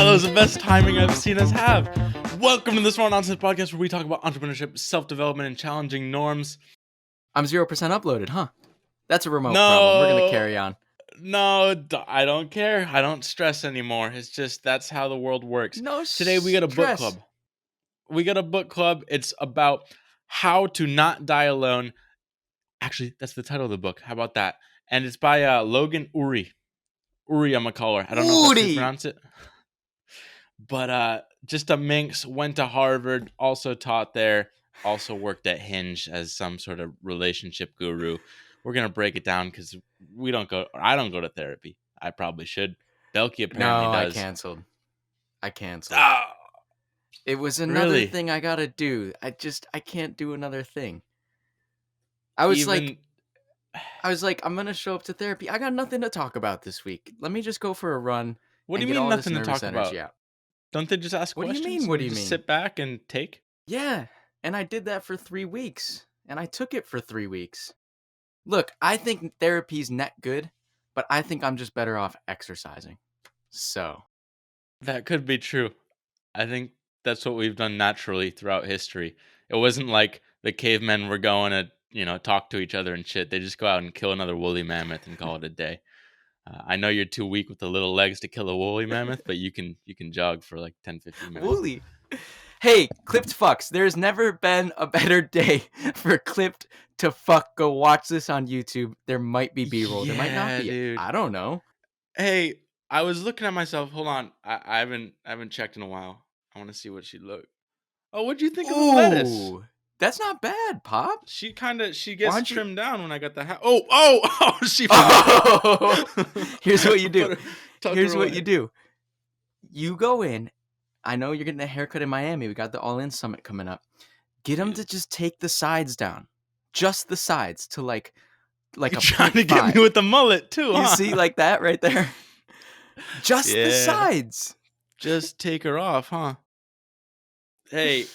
that was the best timing I've seen us have. Welcome to the Smart Nonsense Podcast, where we talk about entrepreneurship, self-development, and challenging norms. I'm 0% uploaded, huh? That's a remote problem. We're going to carry on. No, I don't care. I don't stress anymore. It's just that's how the world works. Today we got a book club. It's about how to not die alone. Actually, that's the title of the book. How about that? And it's by Logan Uri. Uri, I'm gonna call her. I don't know if that's how you pronounce it. But just a minx, went to Harvard, also taught there, also worked at Hinge as some sort of relationship guru. We're gonna break it down because I don't go to therapy. I probably should. Belky apparently does. I canceled. Oh, it was another really? thing I gotta do. I can't do another thing. I was like, I'm gonna show up to therapy. I got nothing to talk about this week. Let me just go for a run. What do you mean nothing to talk about? Out. Don't they just ask questions? What do you mean? Just sit back and take? Yeah, and I did that for 3 weeks, and I took it for 3 weeks. Look, I think therapy's net good, but I think I'm just better off exercising. So that could be true. I think that's what we've done naturally throughout history. It wasn't like the cavemen were going to, talk to each other and shit. They just go out and kill another woolly mammoth and call it a day. I know you're too weak with the little legs to kill a woolly mammoth, but you can jog for like 10, 15 minutes. Woolly. Hey, clipped fucks. There's never been a better day for clipped to fuck. Go watch this on YouTube. There might be B-roll. There might not be. Dude. I don't know. Hey, I was looking at myself. Hold on. I haven't checked in a while. I want to see what she looked. Oh, what'd you think of the lettuce? That's not bad, Pop. She gets trimmed down when I got the hat. Oh, she forgot. Here's what you do. You do. You go in. I know you're getting a haircut in Miami. We got the All In Summit coming up. Get them to just take the sides down. Just the sides to like you're trying to get me with the mullet too, huh? You see like that right there? Just the sides. Just take her off, huh? Hey,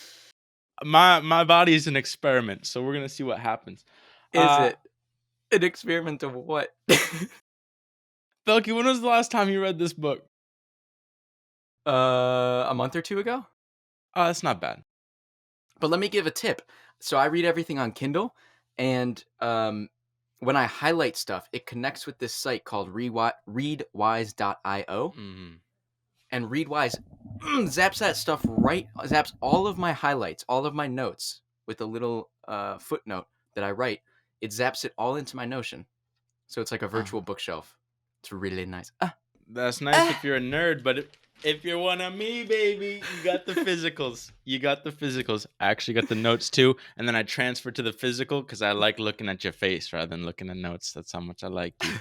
my body is an experiment, so we're gonna see what happens. Is it an experiment of what? Belky, when was the last time you read this book? A month or 2 ago. That's not bad. But let me give a tip. So I read everything on Kindle, and when I highlight stuff, it connects with this site called readwise.io. Mm-hmm. And Readwise zaps that stuff zaps all of my highlights, all of my notes with a little footnote that I write. It zaps it all into my Notion. So it's like a virtual bookshelf. It's really nice. That's nice if you're a nerd, but if you're one of me, baby, you got the physicals. I actually got the notes too, and then I transferred to the physical because I like looking at your face rather than looking at notes. That's how much I like you.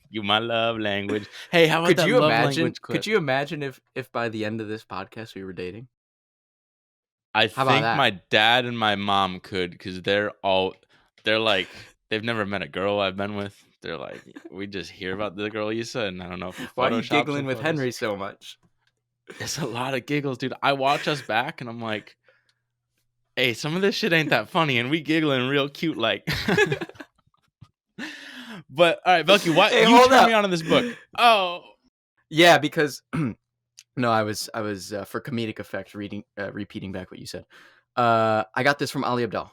You my love language. Hey, how about that love language clip? Could you imagine if by the end of this podcast we were dating? I think my dad and my mom could, because they're like, they've never met a girl I've been with. They're like, we just hear about the girl Issa, and I don't know if why are you giggling with Henry so much? It's a lot of giggles, dude. I watch us back, and I'm like, hey, some of this shit ain't that funny, and we giggling real cute, like. But all right, Belky, why you turned me on to this book? Oh, yeah, because no, I was for comedic effect repeating back what you said. I got this from Ali Abdaal.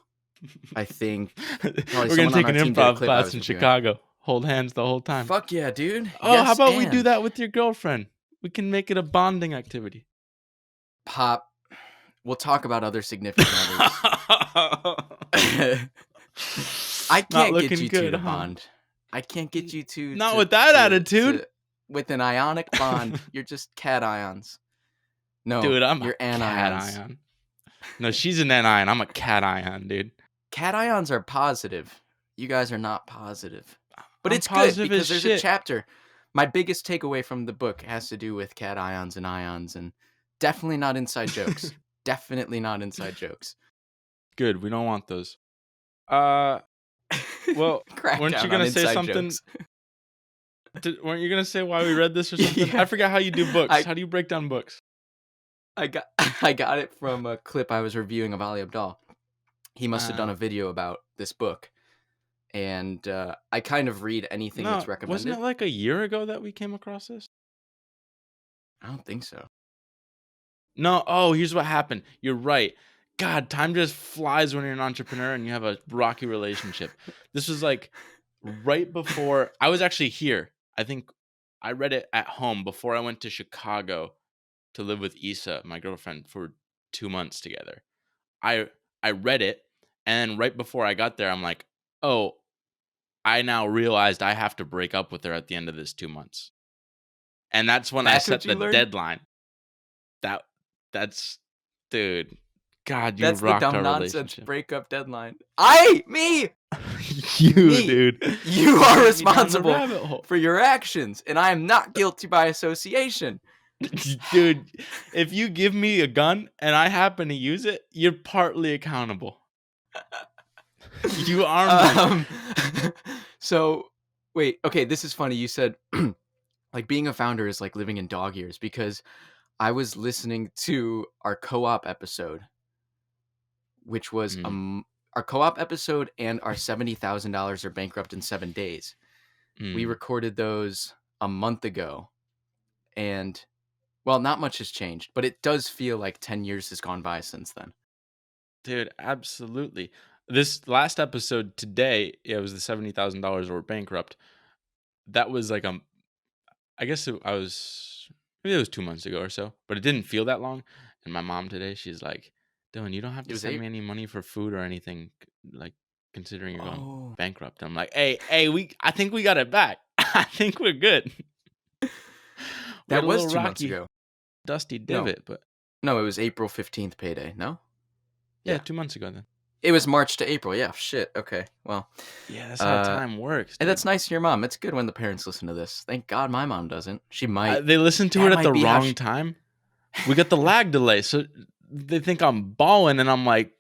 I think we're gonna take an improv class in Chicago. Hold hands the whole time. Fuck yeah, dude. Oh, yes, how about we do that with your girlfriend? We can make it a bonding activity. Pop, we'll talk about other significant others. I can't get you two to bond. I can't get you two. Not with that attitude. With an ionic bond, you're just cat ions. No, dude, you're anions. Cat ion. No, she's an anion. I'm a cat ion, dude. Cat ions are positive. You guys are not positive. But it's good because there's a chapter. My biggest takeaway from the book has to do with cat ions, and definitely not inside jokes. Definitely not inside jokes. Good. We don't want those. Well, weren't you going to say something? Weren't you going to say why we read this or something? Yeah. I forgot how you do books. How do you break down books? I got it from a clip I was reviewing of Ali Abdaal. He must have done a video about this book. And I kind of read anything that's recommended. Wasn't it like a year ago that we came across this? I don't think so. No, oh, here's what happened. You're right. God, time just flies when you're an entrepreneur and you have a rocky relationship. This was like right before I was actually here. I think I read it at home before I went to Chicago to live with Issa, my girlfriend, for 2 months together. I I read it, and right before I got there, I'm like, oh, I now realized I have to break up with her at the end of this 2 months. And that's when I That's what set the you learned? deadline. That that's dude. God, you That's the rocked dumb our nonsense relationship. breakup deadline. Me, You, me. dude. You You are sent me down the responsible rabbit hole. for your actions, and I am not guilty by association. Dude, if you give me a gun and I happen to use it, you're partly accountable. You armed me. Um, so, wait, okay, this is funny. You said, like, being a founder is like living in dog years because I was listening to our co-op episode, which was Mm, our co-op episode and our $70,000 are bankrupt in 7 days. We mm. recorded those a month ago, and well, not much has changed, but it does feel like 10 years has gone by since then. Dude, absolutely. This last episode today, it was the $70,000 or bankrupt. That was like I guess I was maybe it was 2 months ago or so, but it didn't feel that long. And my mom today, she's like, "Dylan, you don't have It to was send eight. me any money for food or anything, like considering you're going Oh, bankrupt." I'm like, "Hey, I think we got it back. I think we're good." We that had a was little 2 months rocky, ago. dusty No, divot, but no, it was April 15th payday. No? yeah, Yeah. 2 months ago then. It was March to April. Yeah, shit. Okay. Well, Yeah, that's how uh, time works, and dude. that's nice of your mom. It's good when the parents listen to this. Thank God my mom doesn't. She might. They listen to it That at might the be how wrong she. time. We got the lag delay, so they think I'm balling, and I'm like,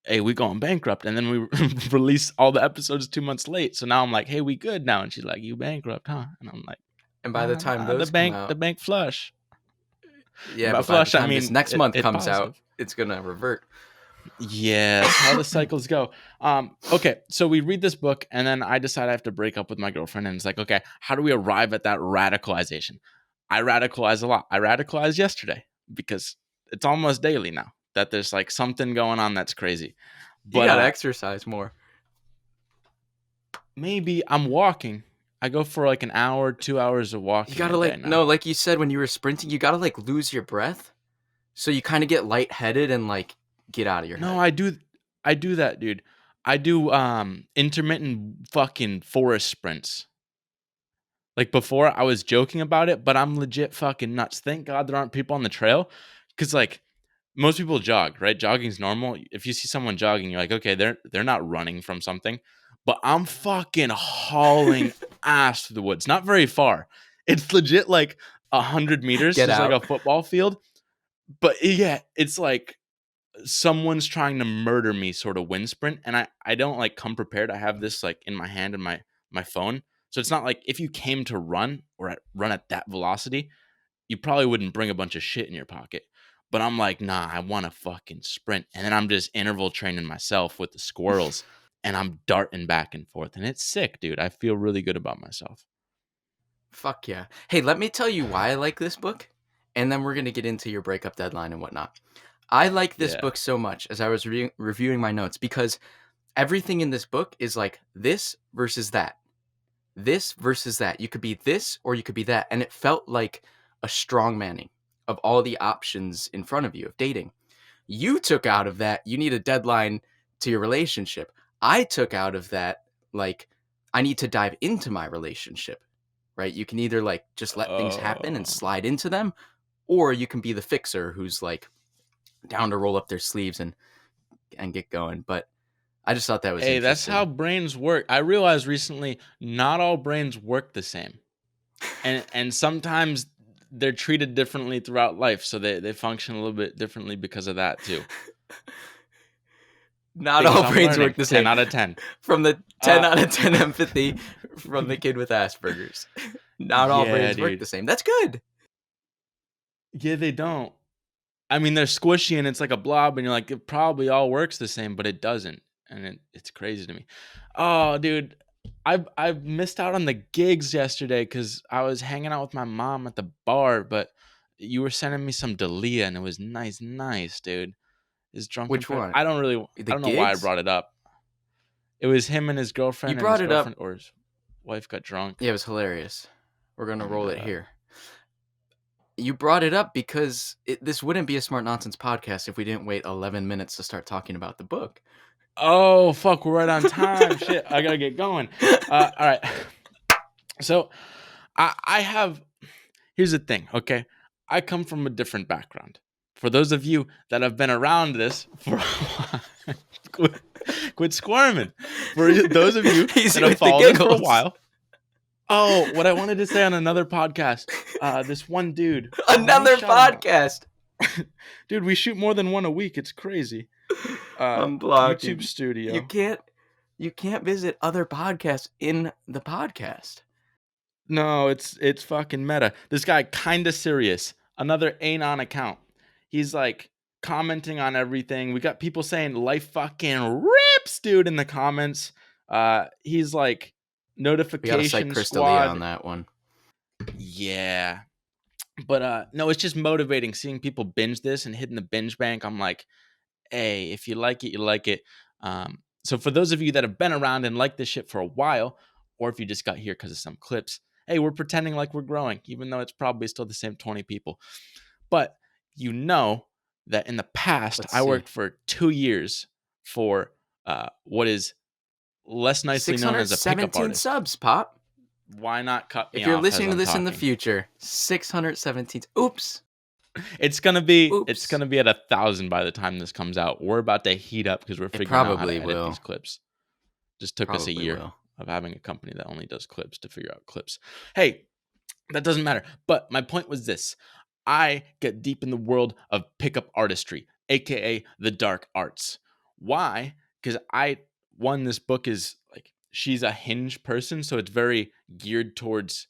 "Hey, we going bankrupt," and then we release all the episodes 2 months late. So now I'm like, "Hey, we good now?" And she's like, "You bankrupt, huh?" And I'm like, And by the "Nah, time nah, the those come bank, the out, bank flush." And yeah, by but by the flush, I time this mean next month it comes out, positive. it's gonna revert. Yeah, that's how the cycles go. Okay, so we read this book, and then I decide I have to break up with my girlfriend, and it's like, okay, how do we arrive at that radicalization? I radicalize a lot. I radicalized yesterday because it's almost daily now that there's like something going on that's crazy. You But gotta exercise more. maybe I'm walking. I go for like an hour, 2 hours of You walking a gotta day like now. no, like you said when you were sprinting, you gotta like lose your breath, so you kind of get lightheaded and like get out of your No, head. I do that, dude. I do intermittent fucking forest sprints. Like before, I was joking about it, but I'm legit fucking nuts. Thank God there aren't people on the trail, because like most people jog, right? Jogging's normal. If you see someone jogging, you're like, okay, they're not running from something. But I'm fucking hauling ass through the woods. Not very far. It's legit like 100 meters, Get just like out. a football field. But yeah, it's like someone's trying to murder me sort of wind sprint, and I don't like come prepared. I have this like in my hand and my phone, so it's not like if you came to run or run at that velocity, you probably wouldn't bring a bunch of shit in your pocket. But I'm like, nah, I want to fucking sprint, and then I'm just interval training myself with the squirrels, and I'm darting back and forth, and it's sick, dude. I feel really good about myself. Fuck yeah. Hey, let me tell you why I like this book, and then we're gonna get into your breakup deadline and whatnot. I like this Yeah. book so much as I was reviewing my notes because everything in this book is like this versus that. This versus that. You could be this or you could be that. And it felt like a strong manning of all the options in front of you of dating. You took out of that, you need a deadline to your relationship. I took out of that, like, I need to dive into my relationship, right? You can either like just let things happen and Oh. slide into them, or you can be the fixer who's like down to roll up their sleeves and get going. But I just thought that was Hey, that's how interesting. brains work. I realized recently not all brains work the same. And sometimes they're treated differently throughout life, so they function a little bit differently because of that too. Not Things all I'm brains work learning. the 10 same. out of 10. From the 10 Uh out of 10 empathy from the kid with Asperger's. Not all yeah, brains work dude. the same. That's good. Yeah, they don't. I mean, they're squishy and it's like a blob, and you're like, it probably all works the same, but it doesn't. And it's crazy to me. Oh, dude. I've missed out on the gigs yesterday because I was hanging out with my mom at the bar, but You were sending me some Dalia, and it was nice, dude. His drunken Which parrot. one? I The don't know why I gigs? brought it up. It was him and his You girlfriend, brought it up. or his wife got drunk. Yeah, it was hilarious. We're gonna And roll it here. You brought it up because this wouldn't be a Smart Nonsense podcast if we didn't wait 11 minutes to start talking about the book. oh fuck, we're right on time. Shit, I gotta get going. All right. So I have. Here's the thing, okay? I come from a different background. For those of you that have been around this for a while, quit squirming. For those of you Easy that have with the followed us for a giggles. while. Oh, what I wanted to say on another podcast. This one dude. Another podcast. Dude, we shoot more than one a week. It's crazy. I'm blocking. YouTube Studio. You can't visit other podcasts in the podcast. No, it's fucking meta. This guy kinda serious. Another Anon account. He's like commenting on everything. We got people saying life fucking rips, dude, in the comments. He's like We gotta cite notification Crystalia on squad. that one. Yeah. But no, it's just motivating seeing people binge this and hitting the binge bank. I'm like, hey, if you like it, you like it. So for those of you that have been around and like this shit for a while, or if you just got here because of some clips, hey, we're pretending like we're growing, even though it's probably still the same 20 people. But you know that in the past, Let's I see. worked for 2 years for what is less nicely known as a pickup 617 artist. subs, Pop. Why not cut me If you're off listening as to I'm this in the talking? future, 617. Oops. It's gonna be Oops. at 1,000 by the time this comes out. We're about to heat up because we're figuring out how to probably edit will. these clips. Just took us a Probably year will. of having a company that only does clips to figure out clips. Hey, that doesn't matter. But my point was this: I get deep in the world of pickup artistry, aka the dark arts. Why? Because this book is like she's a Hinge person, so it's very geared towards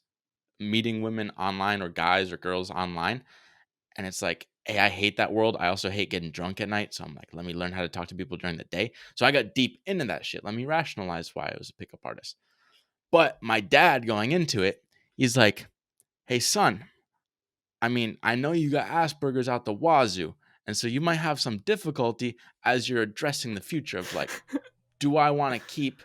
meeting women online or guys or girls online. And it's like, hey, I hate that world. I also hate getting drunk at night. So I'm like, let me learn how to talk to people during the day. So I got deep into that shit. Let me rationalize why I was a pickup artist. But my dad going into it, he's like, hey, son, I mean, I know you got Asperger's out the wazoo. And so you might have some difficulty as you're addressing the future of like, do I want to keep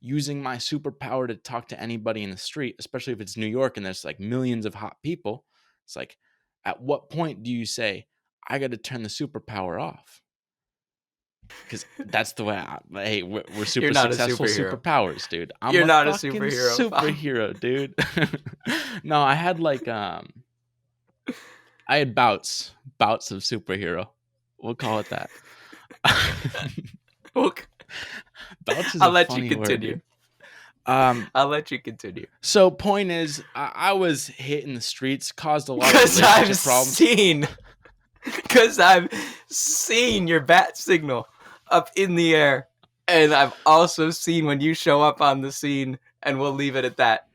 using my superpower to talk to anybody in the street, especially if it's New York and there's like millions of hot people? It's like, at what point do you say, I got to turn the superpower off? Because that's the way hey, we're super successful superpowers, dude. I'm You're not a fucking superhero, dude. No, I had like I had bouts of superhero. We'll call it that. Bouts is I'll a let funny you word, continue. dude. I'll let you continue. So point is, I was hitting the streets, caused a lot of Because relationship problems. Because I've seen your bat signal up in the air, and I've also seen when you show up on the scene, and we'll leave it at that.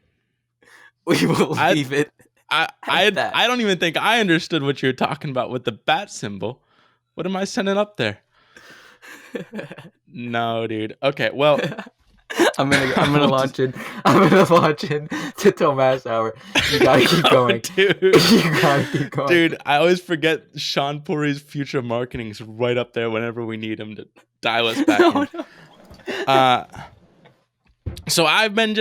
We will leave it. I don't even think I understood what you're talking about with the bat symbol. What am I sending up there? No, dude. Okay, well, I'm gonna launch it. I'm gonna launch it to Tomas Hour. You gotta keep going, dude. You gotta keep going, dude. I always forget Sean Puri's future marketing is right up there whenever we need him to dial us back in. So I've been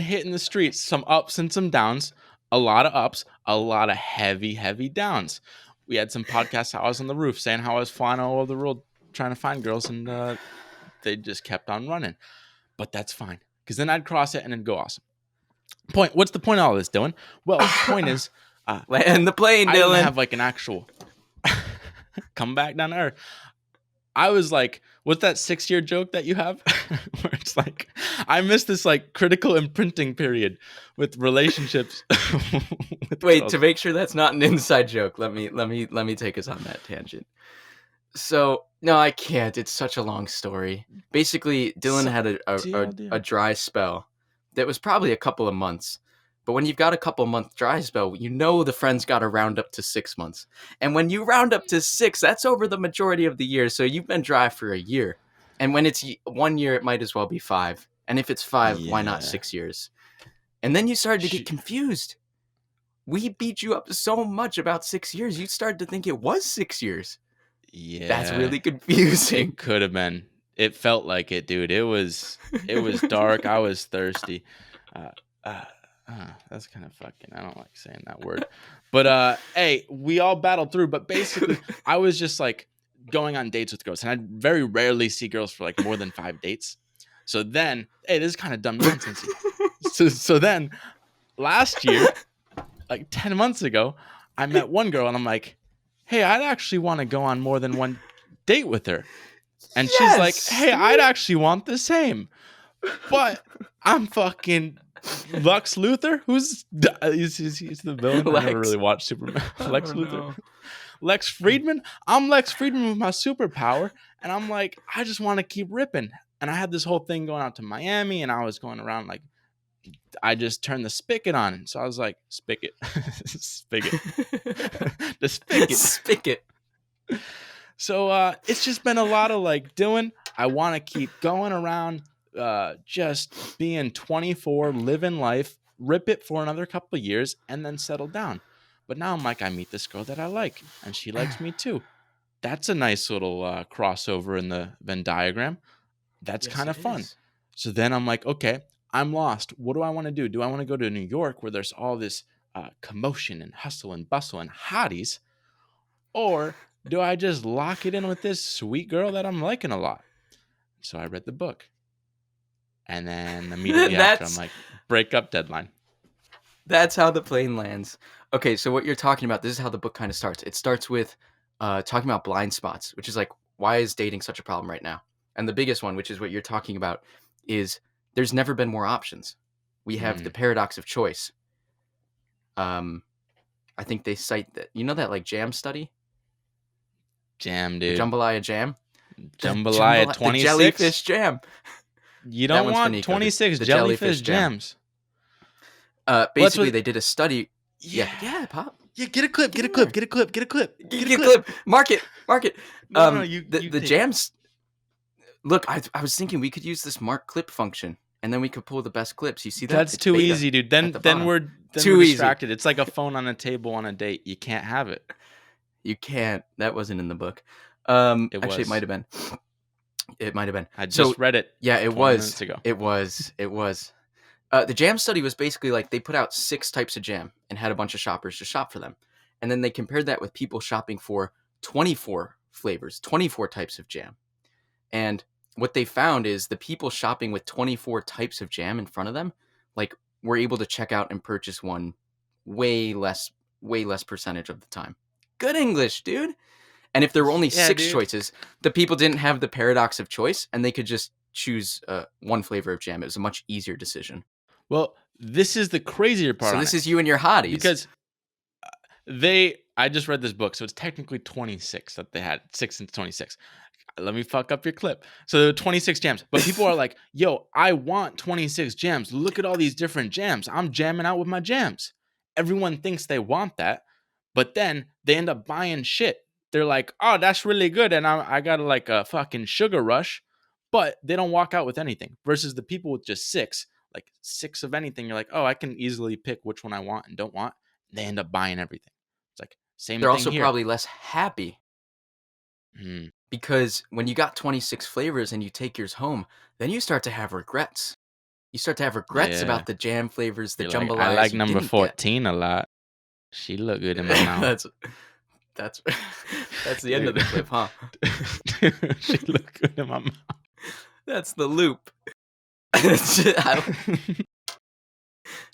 hitting the streets, some ups and some downs. A lot of ups, a lot of heavy downs. We had some podcasts how I was on the roof saying how I was flying all over the world trying to find girls, and they just kept on running. But that's fine, because then I'd cross it and it'd go awesome. What's the point of all this, Dylan? Well, the point is, land the plane, Dylan. I didn't have like an actual come back down to earth. I was like, what's that 6-year joke that you have? Where it's like, I missed this like critical imprinting period with relationships. Wait, girls. To make sure that's not an inside joke, let me take us on that tangent. So no, I can't. It's such a long story. Basically, Dylan had a dry spell that was probably a couple of months. But when you've got a couple month dry spell, you know the friend's got to round up to 6 months. And when you round up to 6, that's over the majority of the year. So you've been dry for a year. And when it's 1 year, it might as well be 5. And if it's 5, why not 6 years? And then you started to get confused. We beat you up so much about 6 years, you started to think it was 6 years. That's Yeah, really confusing. it could have been. It felt like it, dude. It was dark. I was thirsty. Uh, uh, that's kind of fucking. I don't like saying that word, but hey, we all battled through. But basically, I was just like going on dates with girls, and I very rarely see girls for like more than 5 dates. So then, hey, this is kind of dumb nonsensey. So then, last year, like 10 months ago, I met one girl, and I'm like, hey, I'd actually want to go on more than one date with her. And she's like, Yes, hey, I'd actually want the same. But I'm fucking Lex Luthor. He's the villain? I never really watched Superman. Lex Luthor. No. Lex Friedman. I'm Lex Friedman with my superpower. And I'm like, I just want to keep ripping. And I had this whole thing going out to Miami, and I was going around like, I just turned the spigot on. So I was like, spigot. Spigot. The spigot. Spigot. So it's just been a lot of like doing. I want to keep going around, just being 24, living life, rip it for another couple of years, and then settle down. But now I'm like, I meet this girl that I like, and she likes me too. That's a nice little crossover in the Venn diagram. That's Yes, kind of it fun. is. So then I'm like, okay, I'm lost. What do I want to do? Do I want to go to New York where there's all this commotion and hustle and bustle and hotties? Or do I just lock it in with this sweet girl that I'm liking a lot? So I read the book. And then immediately after, I'm like, breakup deadline. That's how the plane lands. Okay, so what you're talking about, this is how the book kind of starts. It starts with talking about blind spots, which is like, why is dating such a problem right now? And the biggest one, which is what you're talking about, is there's never been more options. We have the paradox of choice. I think they cite that, you know, that like jam study? Jam, The dude. jambalaya jam? Jambalaya 26? The jellyfish jam. You don't want 26 jellyfish jams. Basically, they did a study. Yeah, Pop. Yeah, get a clip, get a clip, get a clip, get a clip. Get a clip. Mark it. No, you the jams. Look, I was thinking we could use this mark clip function, and then we could pull the best clips. You see that? That's too easy, dude. Then we're distracted. It's like a phone on a table on a date. You can't have it. You can't. That wasn't in the book. Actually, it might have been. It might have been. I just read it. Yeah, it 20 was. Minutes ago. It was. The jam study was basically like they put out 6 types of jam and had a bunch of shoppers to shop for them. And then they compared that with people shopping for 24 flavors, 24 types of jam. And what they found is the people shopping with 24 types of jam in front of them, like, were able to check out and purchase one way less percentage of the time. Good English, dude. And if there were only 6 choices, the people didn't have the paradox of choice, and they could just choose one flavor of jam. It was a much easier decision. Well, this is the crazier part. So this is you and your hotties. Because I just read this book, so it's technically 26 that they had, 6 and 26. Let me fuck up your clip. So there were 26 jams, but people are like, yo, I want 26 jams. Look at all these different jams. I'm jamming out with my jams. Everyone thinks they want that, but then they end up buying shit. They're like, oh, that's really good, and I got like a fucking sugar rush, but they don't walk out with anything. Versus the people with just 6, like 6 of anything, you're like, oh, I can easily pick which one I want and don't want. They end up buying everything. It's like same thing here. They're also probably less happy. Because when you got 26 flavors and you take yours home, then you start to have regrets. You start to have regrets about the jam flavors, the jambalaya. I like number 14 a lot. She look good in my mouth. That's the end of the clip, huh? She look good in my mouth. That's the loop.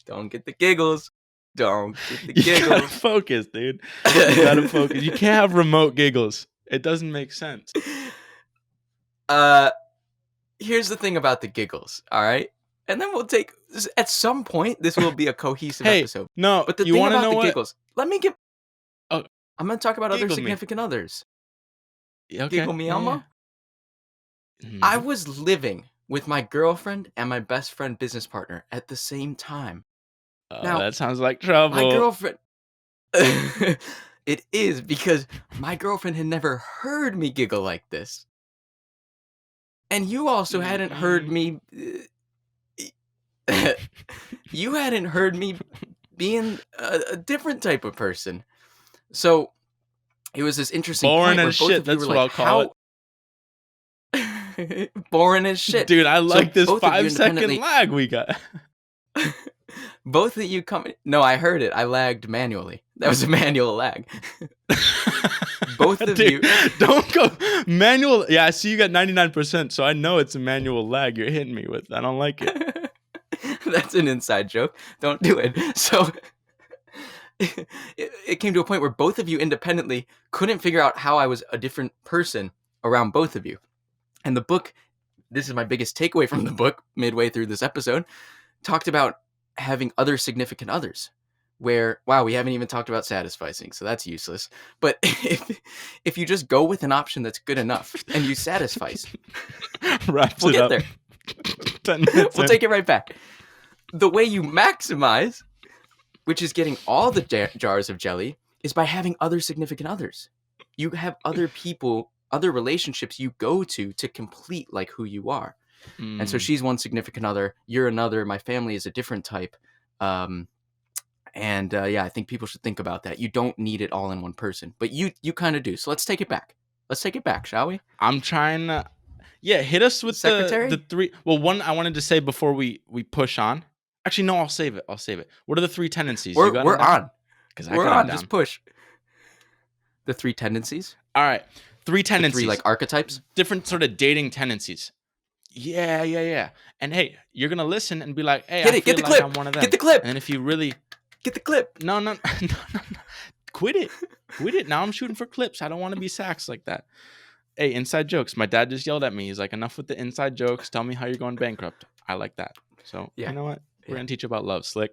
Don't get the giggles. Don't get the giggles. You gotta focus, dude. You gotta focus. You can't have remote giggles. It doesn't make sense. Here's the thing about the giggles, all right? And then we'll take, at some point, this will be a cohesive episode. No, but the thing about the giggles, let me get, I'm going to talk about other significant others. Okay. Giggle me, Elmo. I was living with my girlfriend and my best friend business partner at the same time. Now, that sounds like trouble. My girlfriend... It is, because my girlfriend had never heard me giggle like this. And you also hadn't heard me... You hadn't heard me being a different type of person. So it was this interesting Boring point where as both shit. of you were That's what like, I'll call it. how boring as shit. Dude, I So like this both of you 5-second independently, lag we got. both of you come. No, I heard it. I lagged manually. That was a manual lag. Both of Dude, you. don't go manual. Yeah, I see you got 99%, so I know it's a manual lag you're hitting me with. I don't like it. That's an inside joke. Don't do it. So it came to a point where both of you independently couldn't figure out how I was a different person around both of you. And the book, this is my biggest takeaway from the book midway through this episode, talked about having other significant others. Where, wow, we haven't even talked about satisficing, so that's useless. But if you just go with an option that's good enough and you satisfice, Wraps we'll it get up. there. 10 minutes We'll in. take it right back. The way you maximize, which is getting all the jars of jelly, is by having other significant others. You have other people, other relationships you go to complete like who you are. And so she's one significant other, you're another, my family is a different type. Yeah, I think people should think about that. You don't need it all in one person, but you kind of do. So let's take it back. Let's take it back, shall we? I'm trying to. Yeah, hit us with Secretary? the three. Well, one I wanted to say before we push on. Actually, no, I'll save it. What are the three tendencies? You got We're them down? on. Because I We're got them on. down. Just push. The three tendencies? All right, three tendencies. The three like archetypes? Different sort of dating tendencies. Yeah. And hey, you're gonna listen and be like, hey, Get I it, feel get the like clip. I'm one of them. Get the clip. And then if you really Get the clip. no. Quit it. Now I'm shooting for clips. I don't want to be sax like that. Hey, inside jokes. My dad just yelled at me. He's like, enough with the inside jokes. Tell me how you're going bankrupt. I like that. So Yeah. You know what? We're Yeah. gonna teach about love, slick.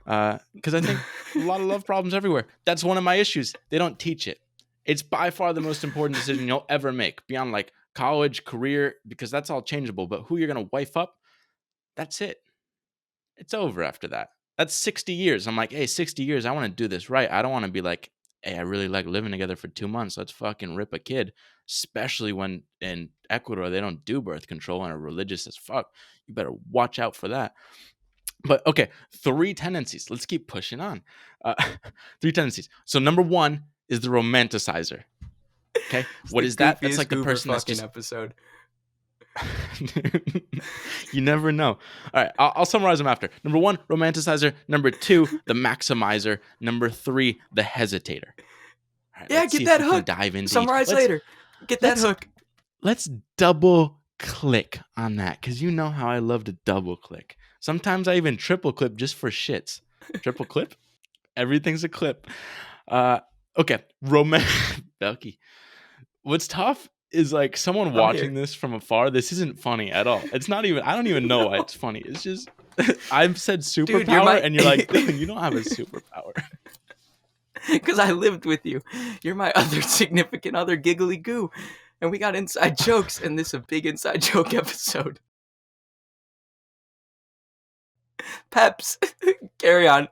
Because I think a lot of love problems everywhere. That's one of my issues. They don't teach it. It's by far the most important decision you'll ever make beyond like college, career, because that's all changeable. But who you're gonna wife up, that's it. It's over after that. That's 60 years. I'm like, hey, 60 years. I want to do this right. I don't want to be like, hey, I really like living together for 2 months. Let's fucking rip a kid. Especially when in Ecuador, they don't do birth control and are religious as fuck. You better watch out for that. But okay, three tendencies. Let's keep pushing on. Three tendencies. So number one is the romanticizer. Okay, what is that? That's like the person that's just episode. You never know. All right, I'll summarize them after. Number one, romanticizer. Number two, the maximizer. Number three, the hesitator. All right, Yeah, get that hook. Dive into summarize later. Get that hook. Let's double click on that because you know how I love to double click. Sometimes I even triple clip just for shits. Triple clip? Everything's a clip. Okay, Belky. What's tough is like someone watching this from afar. This isn't funny at all. It's not even. I don't even know why it's funny. It's just I've said superpower, and you're like, you don't have a superpower. Because I lived with you. You're my other significant other, giggly goo, and we got inside jokes, and this is a big inside joke episode. Peps, carry on.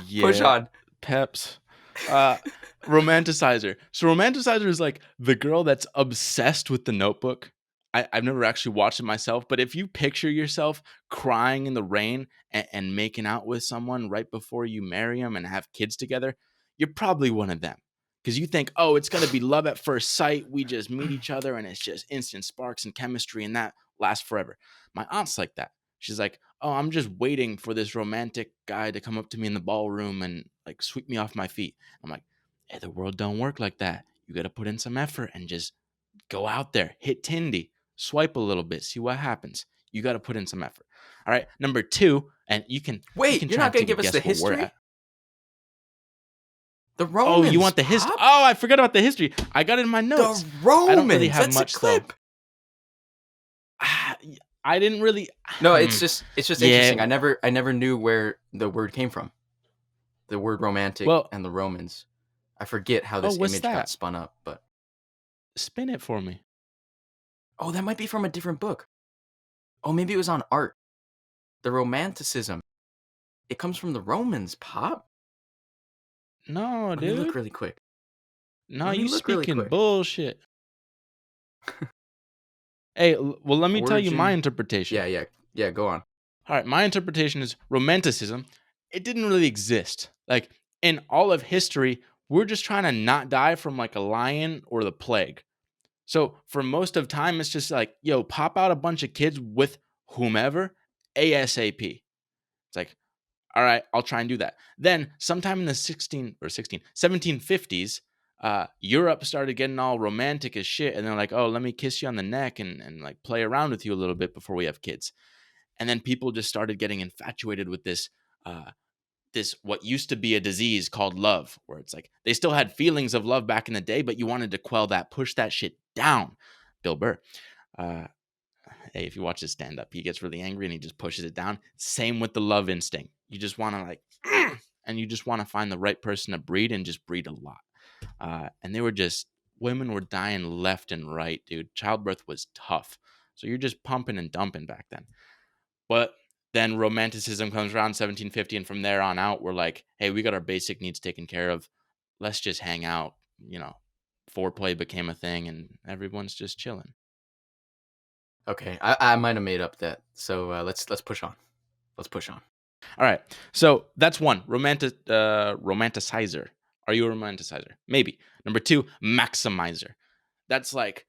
Yeah, push on. Peps. Romanticizer. So romanticizer is like the girl that's obsessed with the Notebook. I've never actually watched it myself, but if you picture yourself crying in the rain and making out with someone right before you marry them and have kids together, you're probably one of them. Because you think, oh, it's going to be love at first sight. We just meet each other and it's just instant sparks and chemistry and that lasts forever. My aunt's like that. She's like, oh, I'm just waiting for this romantic guy to come up to me in the ballroom and like sweep me off my feet. I'm like, hey, the world don't work like that. You got to put in some effort and just go out there, hit Tindy, swipe a little bit, see what happens. You got to put in some effort. All right. Number two, and you can wait. You're not going to give us the history. The Romans. Oh, you want the history? Oh, I forgot about the history. I got it in my notes. The Romans. I don't really have That's much a clip. I didn't really. No, it's just interesting. I never knew where the word came from. The word romantic and the Romans. I forget how this image got spun up, but spin it for me. Oh, that might be from a different book. Oh, maybe it was on art. The Romanticism. It comes from the Romans, Pop. No, dude. Let me look really quick. No, you speaking bullshit. Hey, well, let me tell you my interpretation. Yeah, go on. All right, my interpretation is Romanticism it didn't really exist. Like in all of history, we're just trying to not die from like a lion or the plague. So for most of time, it's just like, yo, pop out a bunch of kids with whomever ASAP. It's like, all right, I'll try and do that. Then sometime in the 1750s, Europe started getting all romantic as shit. And they're like, oh, let me kiss you on the neck and like play around with you a little bit before we have kids. And then people just started getting infatuated with uh, this what used to be a disease called love, where it's like they still had feelings of love back in the day, but you wanted to quell that, push that shit down. Bill Burr. Uh, hey, if you watch his stand up, he gets really angry and he just pushes it down. Same with the love instinct. You just want to like, and you just want to find the right person to breed and just breed a lot. And they were just, women were dying left and right, dude. Childbirth was tough. So you're just pumping and dumping back then. But then romanticism comes around 1750, and from there on out, we're like, hey, we got our basic needs taken care of. Let's just hang out. Foreplay became a thing, and everyone's just chilling. Okay, I might have made up that. So let's push on. Let's push on. All right, so that's one. Romanticizer. Are you a romanticizer? Maybe. Number two, maximizer. That's like,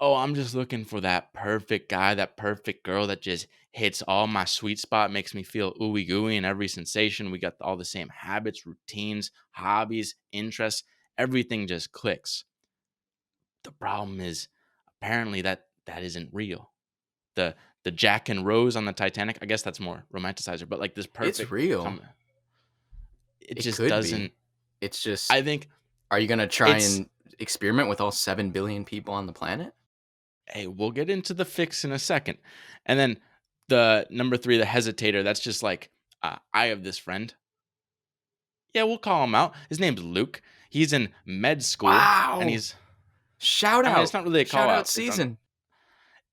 oh, I'm just looking for that perfect guy, that perfect girl that just hits all my sweet spot, makes me feel ooey gooey in every sensation. We got all the same habits, routines, hobbies, interests. Everything just clicks. The problem is, apparently that isn't real. The Jack and Rose on the Titanic, I guess that's more romanticizer, but like this It's perfect real. it It just could doesn't. be. It's just. I think Are you gonna try it's and experiment with all 7 billion people on the planet? hey, we'll get into the fix in a second. And then the number three, the hesitator, that's just like, I have this friend. Yeah, we'll call him out. His name's Luke. He's in med school, and Wow! Shout I mean, it's out! not really a call Shout out out. season.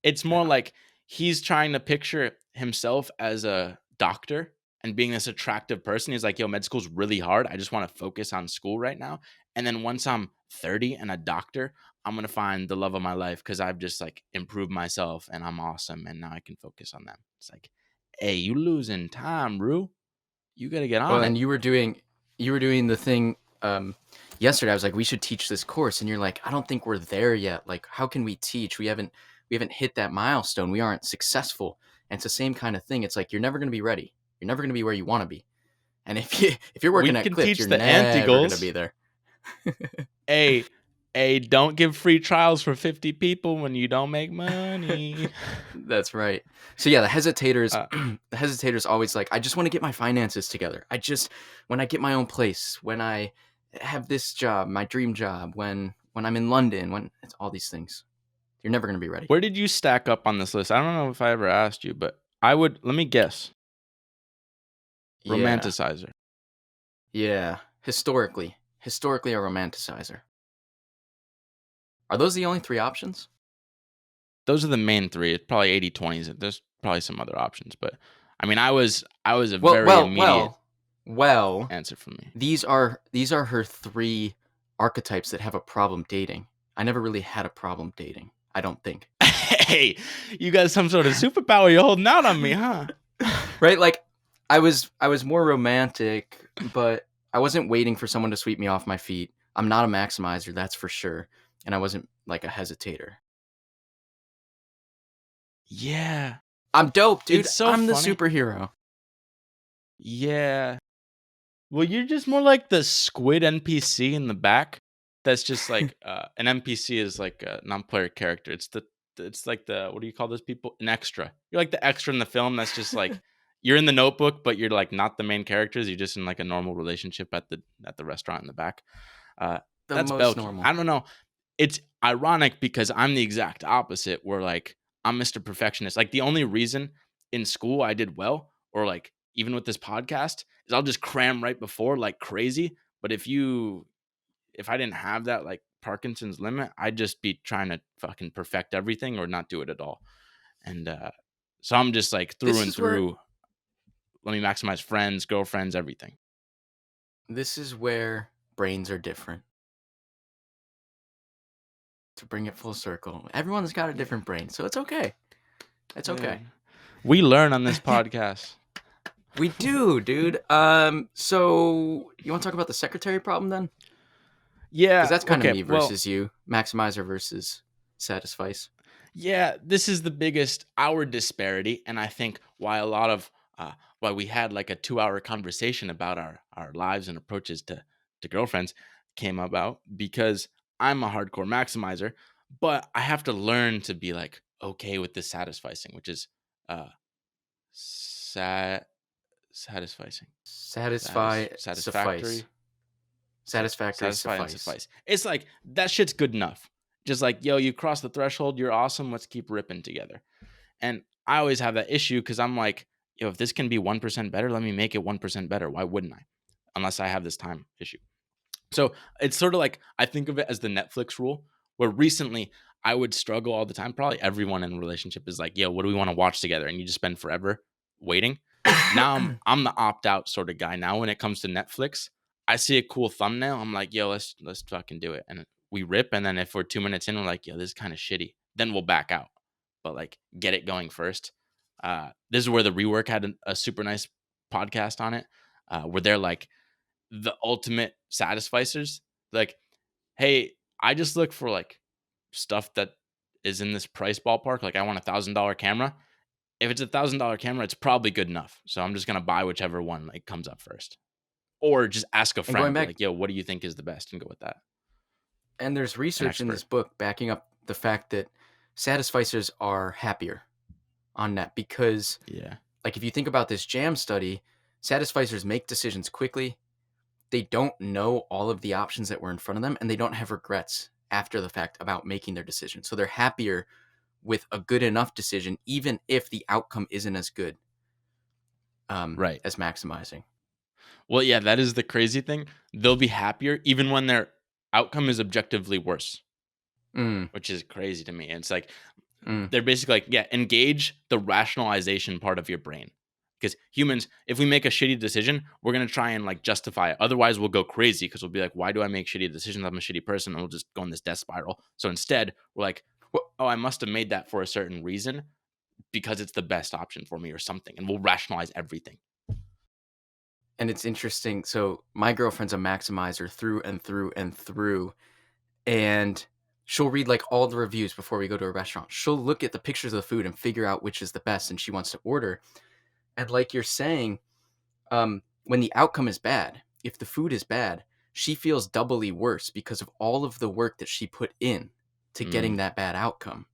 It's more like he's trying to picture himself as a doctor and being this attractive person. He's like, yo, med school's really hard. I just want to focus on school right now. And then once I'm 30 and a doctor, I'm going to find the love of my life because I've just like improved myself and I'm awesome. And now I can focus on them. It's like, hey, you losing time, Rue. You got to get Well, on it. and you were doing the thing yesterday. I was like, we should teach this course, and you're like, I don't think we're there yet. Like, how can we teach? We haven't hit that milestone. We aren't successful. And it's the same kind of thing. It's like you're never going to be ready. You're never going to be where you want to be. And if you're We working at can Clips, teach you're the anti never going to goals. be there. Hey, hey, don't give free trials for 50 people when you don't make money. That's right. So yeah, the hesitators, Uh, the hesitators always like, I just want to get my finances together. When I get my own place, when I have this job, my dream job, when I'm in London, when it's all these things, you're never gonna be ready. Where did you stack up on this list? I don't know if I ever asked you, but let me guess. Yeah, Romanticizer. yeah. Historically a romanticizer. Are those the only three options? Those are the main three. It's probably 80/20s. There's probably some other options, but I mean, I was a Well, very well, immediate well, well. answer for me. These are her three archetypes that have a problem dating. I never really had a problem dating. I don't think. Hey, you got some sort of superpower you're holding out on me, huh? Right? Like I was more romantic, but I wasn't waiting for someone to sweep me off my feet. I'm not a maximizer, that's for sure. And I wasn't like a hesitator. Yeah. I'm dope, dude. It's so I'm the funny. superhero. Yeah. Well, you're just more like the squid NPC in the back. That's just like an NPC is like a non-player character. It's like the what do you call those people? An extra. You're like the extra in the film. That's just like you're in the Notebook, but you're like not the main characters. You're just in like a normal relationship at the restaurant in the back. Uh, The that's most Belky. normal. I don't know. It's ironic because I'm the exact opposite. Where like I'm Mr. Perfectionist. Like the only reason in school I did well, or like even with this podcast, is I'll just cram right before like crazy. But if I didn't have that like Parkinson's limit, I'd just be trying to fucking perfect everything or not do it at all. And so I'm just like through This and is where through. Let me maximize friends, girlfriends, everything. this is where brains are different. To bring it full circle. Everyone's got a different brain, so it's okay. It's Yeah. okay. We learn on this podcast. We do, dude. So you want to talk about the secretary problem then? Because Yeah. that's kind of Okay. me Well, versus you. Maximizer versus satisfice. yeah, this is the biggest hour disparity, and I think why a lot of why we had like a 2 hour conversation about our lives and approaches to girlfriends came about because I'm a hardcore maximizer, but I have to learn to be like okay with the satisficing, which is uh sat satisficing, Suffice. satisfactory, Satisfactory satisfy and suffice. suffice. It's like that shit's good enough. Just like yo, you cross the threshold, you're awesome. Let's keep ripping together. And I always have that issue because I'm like, yo, if this can be 1% better, let me make it 1% better. Why wouldn't I? Unless I have this time issue. So it's sort of like I think of it as the Netflix rule, where recently I would struggle all the time. Probably everyone in a relationship is like, yo, what do we want to watch together? And you just spend forever waiting. Now I'm the opt out sort of guy. Now when it comes to Netflix, I see a cool thumbnail. I'm like, yo, let's fucking do it. And we rip. And then if we're 2 minutes in, we're like, yo, this is kind of shitty. Then we'll back out. But like get it going first. This is where the rework had a super nice podcast on it, where they're like the ultimate satisficers. Like, hey, I just look for like stuff that is in this price ballpark. Like I want $1,000 camera. If it's $1,000 camera, it's probably good enough. So I'm just gonna buy whichever one like comes up first, or just ask a And going friend, be back, like, "Yo, what do you think is the best?" and go with that. and there's An research in this expert. book backing up the fact that satisficers are happier on net because, Yeah. like, if you think about this jam study, satisficers make decisions quickly. They don't know all of the options that were in front of them, and they don't have regrets after the fact about making their decision. So they're happier with a good enough decision, even if the outcome isn't as good Right. as maximizing. Well, yeah, that is the crazy thing. They'll be happier even when their outcome is objectively worse, Mm, which is crazy to me. And it's like mm. they're basically like, yeah, engage the rationalization part of your brain. Because humans, if we make a shitty decision, we're gonna try and like justify it. Otherwise, we'll go crazy because we'll be like, why do I make shitty decisions? I'm a shitty person, and we'll just go in this death spiral. So instead, we're like, Well, oh, I must have made that for a certain reason because it's the best option for me or something. And we'll rationalize everything. and it's interesting. So my girlfriend's a maximizer through and through and through, and she'll read like all the reviews before we go to a restaurant. She'll look at the pictures of the food and figure out which is the best and she wants to order. And like you're saying, when the outcome is bad, if the food is bad, she feels doubly worse because of all of the work that she put in to getting Mm, that bad outcome.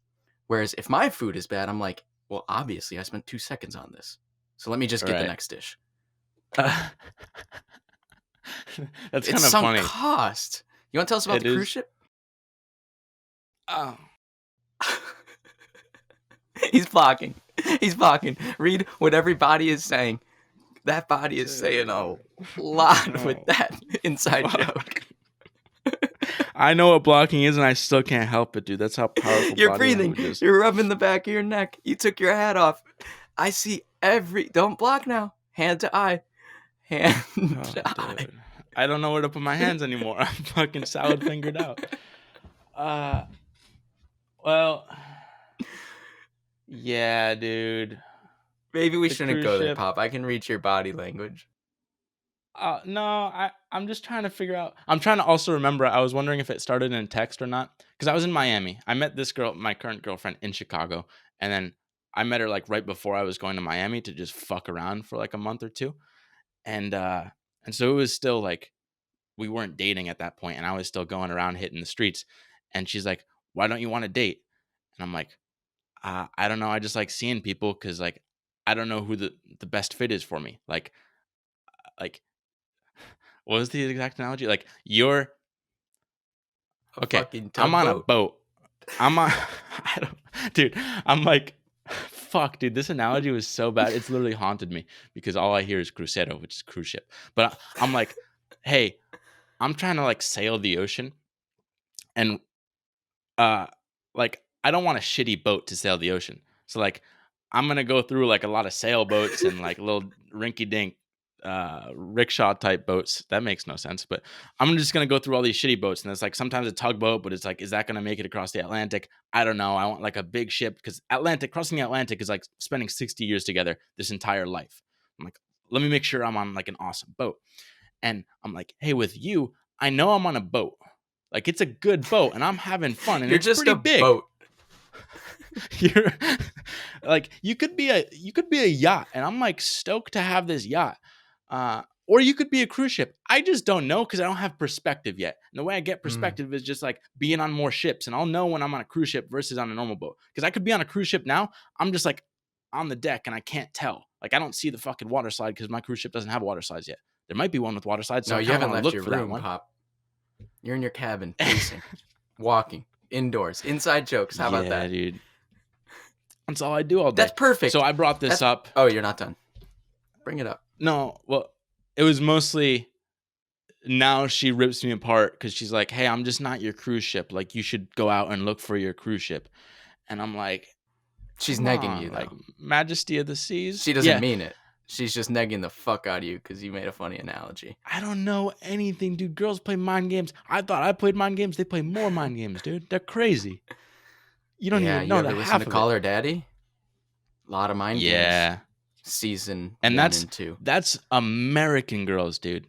Whereas if my food is bad, I'm like, well, obviously I spent 2 seconds on this. So let me just all get the right. next dish. That's It's kind of sunk funny. cost. You want to tell us about It the cruise is. ship? Oh, He's blocking. He's blocking. Read what every body is saying. That body is saying a dude. lot with Oh, that inside joke. fuck. I know what blocking is, and I still can't help it, dude. That's how powerful You're body breathing. language is. You're rubbing the back of your neck. You took your hat off. I see every. Don't block now. Hand to eye. Hand Oh, to eye. dude. I don't know where to put my hands anymore. I'm fucking salad fingered out. Uh, well, yeah, dude. Maybe we The shouldn't cruise go there, ship. Pop. I can read your body language. No, I'm just trying to figure out. I'm trying to also remember. I was wondering if it started in text or not because I was in Miami. I met this girl, my current girlfriend, in Chicago, and then I met her like right before I was going to Miami to just fuck around for like a month or two, and uh, and so it was still like we weren't dating at that point, and I was still going around hitting the streets, and she's like, "Why don't you want to date?" And I'm like, I don't know. I just like seeing people because like I don't know who the best fit is for me. Like what was the exact analogy? Like you're A okay. fucking I'm on a tugboat. boat. I'm on. I don't, dude. I'm like, fuck, dude. This analogy was so bad. It's literally haunted me because all I hear is crucero, which is cruise ship. But I'm like, hey, I'm trying to like sail the ocean, and uh like I don't want a shitty boat to sail the ocean. So like I'm gonna go through like a lot of sailboats and like little rinky dink rickshaw type boats. That makes no sense. But I'm just gonna go through all these shitty boats. And it's like sometimes a tugboat, but it's like, is that gonna make it across the Atlantic? I don't know. I want like a big ship because Atlantic crossing the Atlantic is like spending 60 years together this entire life. I'm like, let me make sure I'm on like an awesome boat. And I'm like, hey, with you, I know I'm on a boat. Like it's a good boat and I'm having fun and You're it's just pretty a big. boat. You're like you could be a yacht and I'm like stoked to have this yacht. Or you could be a cruise ship. I just don't know because I don't have perspective yet. And the way I get perspective is just like being on more ships. And I'll know when I'm on a cruise ship versus on a normal boat. Because I could be on a cruise ship now. I'm just like on the deck and I can't tell. Like I don't see the fucking water slide because my cruise ship doesn't have water slides yet. There might be one with water slides, so No, I you kind of haven't want to left look your for that room, one. Pop. You're in your cabin, pacing, walking, indoors, inside jokes. How about Yeah, that? dude. That's all I do all day. That's perfect. So I brought this up. Oh, you're not done. Bring it up. No, well, it was mostly now she rips me apart because she's like, hey, I'm just not your cruise ship. Like, you should go out and look for your cruise ship. And I'm like, She's come negging you, on, like though. Majesty of the Seas. She doesn't Yeah, mean it. She's just negging the fuck out of you because you made a funny analogy. I don't know anything, dude. Girls play mind games. I thought I played mind games. They play more mind games, dude. They're crazy. You don't Yeah, even you know the ever listen to half of it. Call Her Daddy? A lot of mind games. Yeah. Season And 1 and 2. that's American girls, dude.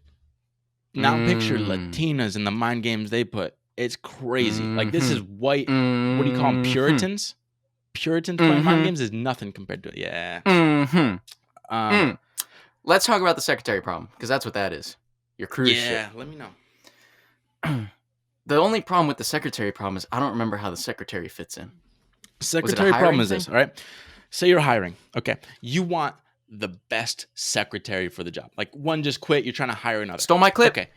Now picture Mm. Latinas and the mind games they put. It's crazy. Like this is Mm-hmm. white. What do you call them? Mm-hmm. Puritans. Puritans playing mind Mm-hmm. games is nothing compared to it. Yeah. Mm-hmm. Let's talk about the secretary problem, because that's what that is. Your cruise ship. Yeah. Let me know. The only problem with the secretary problem is I don't remember how the secretary fits in. Secretary problem hiring is this. thing? All right. Say you're hiring. Okay. You want the best secretary for the job. Like one just quit. You're trying to hire another. Stole my clip. Okay.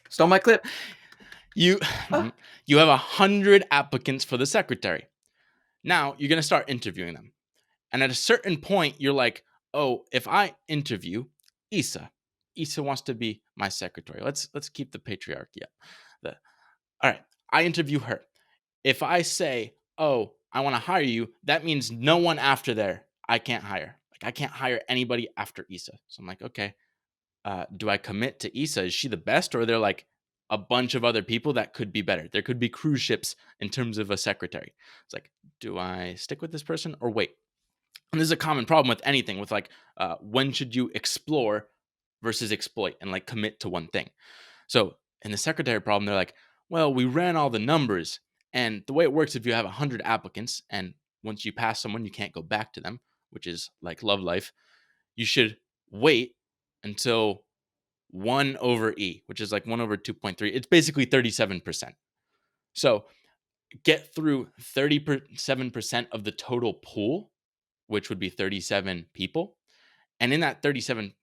Stole my clip. You have 100 applicants for the secretary. Now you're gonna start interviewing them. And at a certain point, you're like, oh, if I interview Issa wants to be my secretary. Let's keep the patriarchy up. All right, I interview her. If I say, oh, I want to hire you, that means no one after there I can't hire. Like I can't hire anybody after Issa. So I'm like, okay, do I commit to Issa? Is she the best, or are there like a bunch of other people that could be better? There could be cruise ships in terms of a secretary. It's like, do I stick with this person or wait? And this is a common problem with anything with like when should you explore versus exploit and like commit to one thing. So in the secretary problem, they're like, well, we ran all the numbers, and the way it works, if you have 100 applicants and once you pass someone you can't go back to them, which is like love life, you should wait until 1 over E, which is like 1 over 2.3. It's basically 37%. So get through 37% of the total pool, which would be 37 people. And in that 37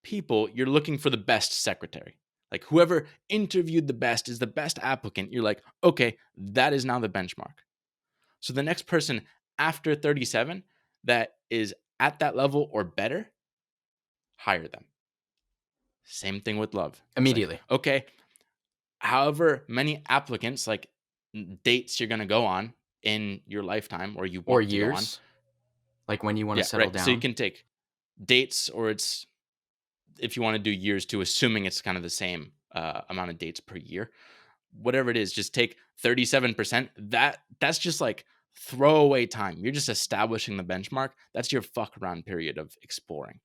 people, you're looking for the best secretary. Like whoever interviewed the best is the best applicant. You're like, okay, that is now the benchmark. So the next person after 37 that is at that level or better, hire them. Same thing with love. Immediately. Like, okay, however many applicants, like dates you're going to go on in your lifetime or you want Or to go on. years. Like when you want to settle down. So you can take dates, or it's if you want to do years too, assuming it's kind of the same amount of dates per year. Whatever it is, just take 37%. That's just like throwaway time. You're just establishing the benchmark. That's your fuck around period of exploring.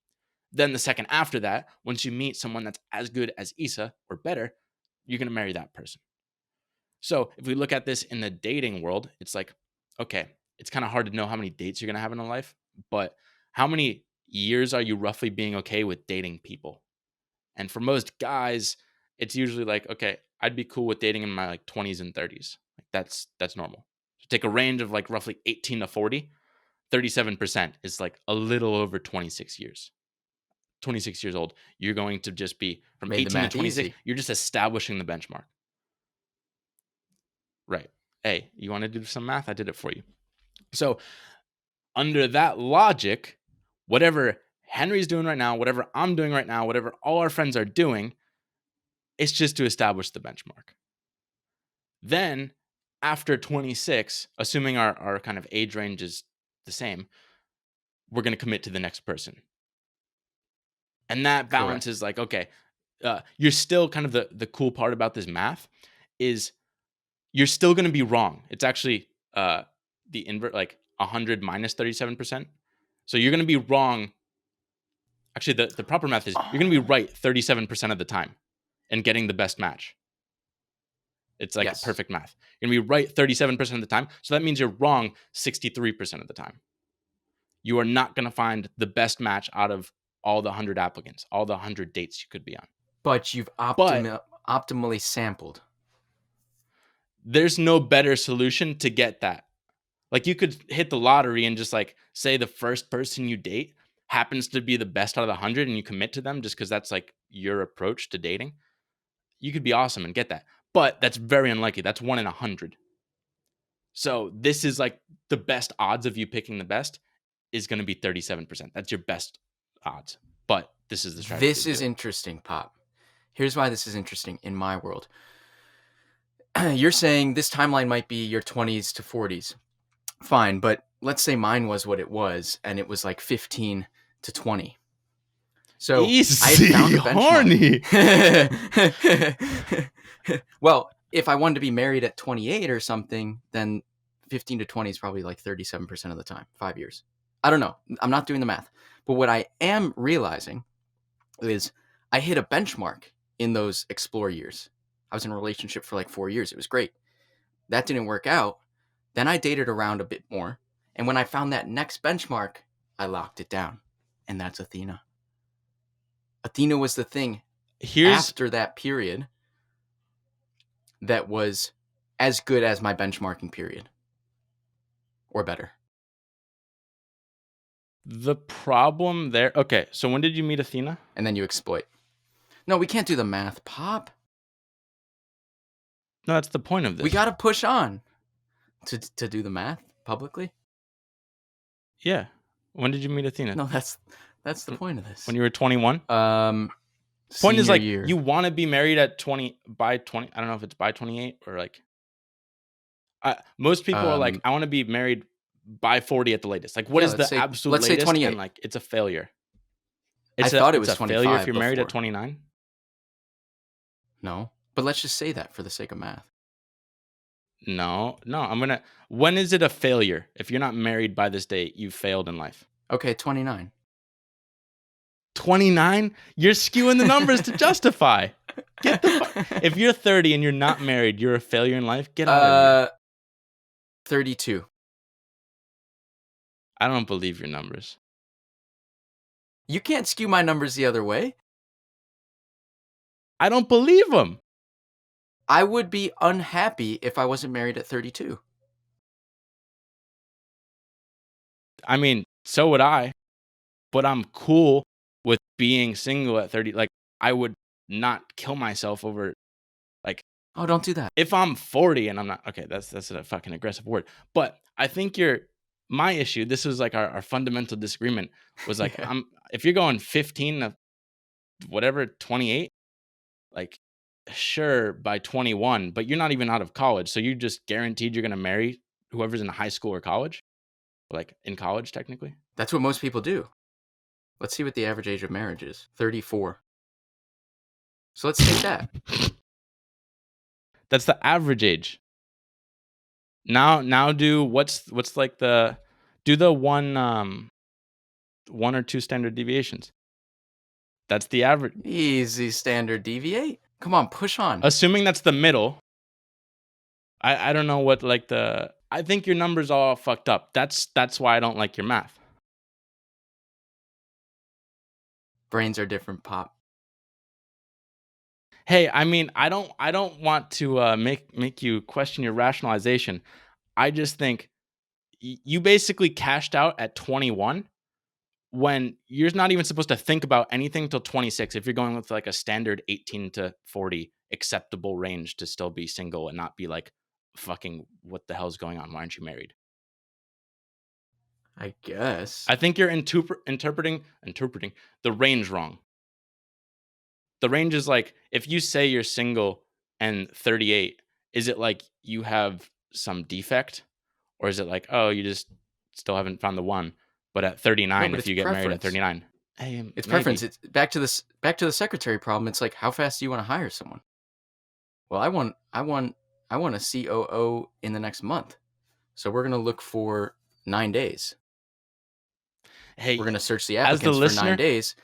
Then the second after that, once you meet someone that's as good as Issa or better, you're going to marry that person. So if we look at this in the dating world, it's like, okay, it's kind of hard to know how many dates you're going to have in a life, but how many years are you roughly being okay with dating people? And for most guys, it's usually like, okay, I'd be cool with dating in my like 20s and 30s. Like that's normal. So take a range of like roughly 18 to 40, 37% is like a little over 26 years. 26 years old, you're going to just be from Made the 18 to math 26, easy. you're just establishing the benchmark. Right. Hey, you want to do some math? I did it for you. So under that logic, whatever Henry's doing right now, whatever I'm doing right now, whatever all our friends are doing, it's just to establish the benchmark. Then after 26, assuming our kind of age range is the same, we're going to commit to the next person. And that balance is like, okay, you're still kind of the cool part about this math is you're still going to be wrong. It's actually the invert, like 100 minus 37%. So you're going to be wrong Actually, the proper math is you're going to be right 37% of the time and getting the best match. It's like Yes. perfect math. You're going to be right 37% of the time. So that means you're wrong 63% of the time. You are not going to find the best match out of all the 100 applicants, all the 100 dates you could be on. But you've But optimally sampled. there's no better solution to get that. Like you could hit the lottery and just like say the first person you date happens to be the best out of the 100 and you commit to them just because that's like your approach to dating. You could be awesome and get that. But that's very unlikely. That's 1 in 100. So this is like the best odds of you picking the best is going to be 37%. That's your best odds. But this is the strategy. This is interesting, Pop. Here's why this is interesting in my world. You're saying this timeline might be your 20s to 40s. Fine, but let's say mine was what it was, and it was like 15 to 20. So easy, I had found a benchmark. Horny. Well, if I wanted to be married at 28 or something, then 15 to 20 is probably like 37% of the time, 5 years. I don't know. I'm not doing the math. But what I am realizing is I hit a benchmark in those explore years. I was in a relationship for like 4 years. It was great. That didn't work out. Then I dated around a bit more. And when I found that next benchmark, I locked it down. And that's Athena. Athena was the thing after that period that was as good as my benchmarking period. Or better. The problem there. Okay, so when did you meet Athena? And then you exploit. No, we can't do the math, Pop. No, that's the point of this. We got to push on to do the math publicly. Yeah. When did you meet Athena? No, that's the point of this. When you were 21? Point is like year. You want to be married at 20 by 20. I don't know if it's by 28 or like most people are like, I want to be married by 40 at the latest. Like what is the absolute latest? Let's say 28. And like it's a failure. I thought it was 25 failure if you're married before. at 29. No, but let's just say that for the sake of math. No. When is it a failure? If you're not married by this date, you've failed in life. Okay, 29. 29? You're skewing the numbers to justify. Get the if you're 30 and you're not married, you're a failure in life. Get out of here. 32. I don't believe your numbers. You can't skew my numbers the other way. I don't believe them. I would be unhappy if I wasn't married at 32. I mean, so would I. But I'm cool with being single at 30. Like, I would not kill myself over, like... Oh, don't do that. If I'm 40 and I'm not... Okay, that's a fucking aggressive word. But I think my issue, this was like our fundamental disagreement, was like, Yeah. If you're going 15 to whatever, 28, like, sure, by 21, but you're not even out of college. So you just guaranteed you're going to marry whoever's in high school or college? Like, in college, technically? That's what most people do. Let's see what the average age of marriage is. 34. So let's take that. That's the average age. Now do what's like do the one or two standard deviations. That's the average. Easy standard deviate. Come on, push on. Assuming that's the middle. I don't know what like I think your numbers all fucked up. That's why I don't like your math. Brains are different, Pop. Hey, I mean, I don't want to make you question your rationalization. I just think you basically cashed out at 21 when you're not even supposed to think about anything till 26. If you're going with like a standard 18 to 40 acceptable range to still be single and not be like, fucking, what the hell's going on? Why aren't you married? I guess. I think you're interpreting the range wrong. The range is like, if you say you're single and 38, is it like you have some defect? Or is it like, oh, you just still haven't found the one? But at 39, if you get married at 39. Hey, it's maybe. preference. It's back to the secretary problem. It's like, how fast do you want to hire someone? Well, I want a COO in the next month. So we're going to look for 9 days. Hey, we're going to search the applicants for 9 days.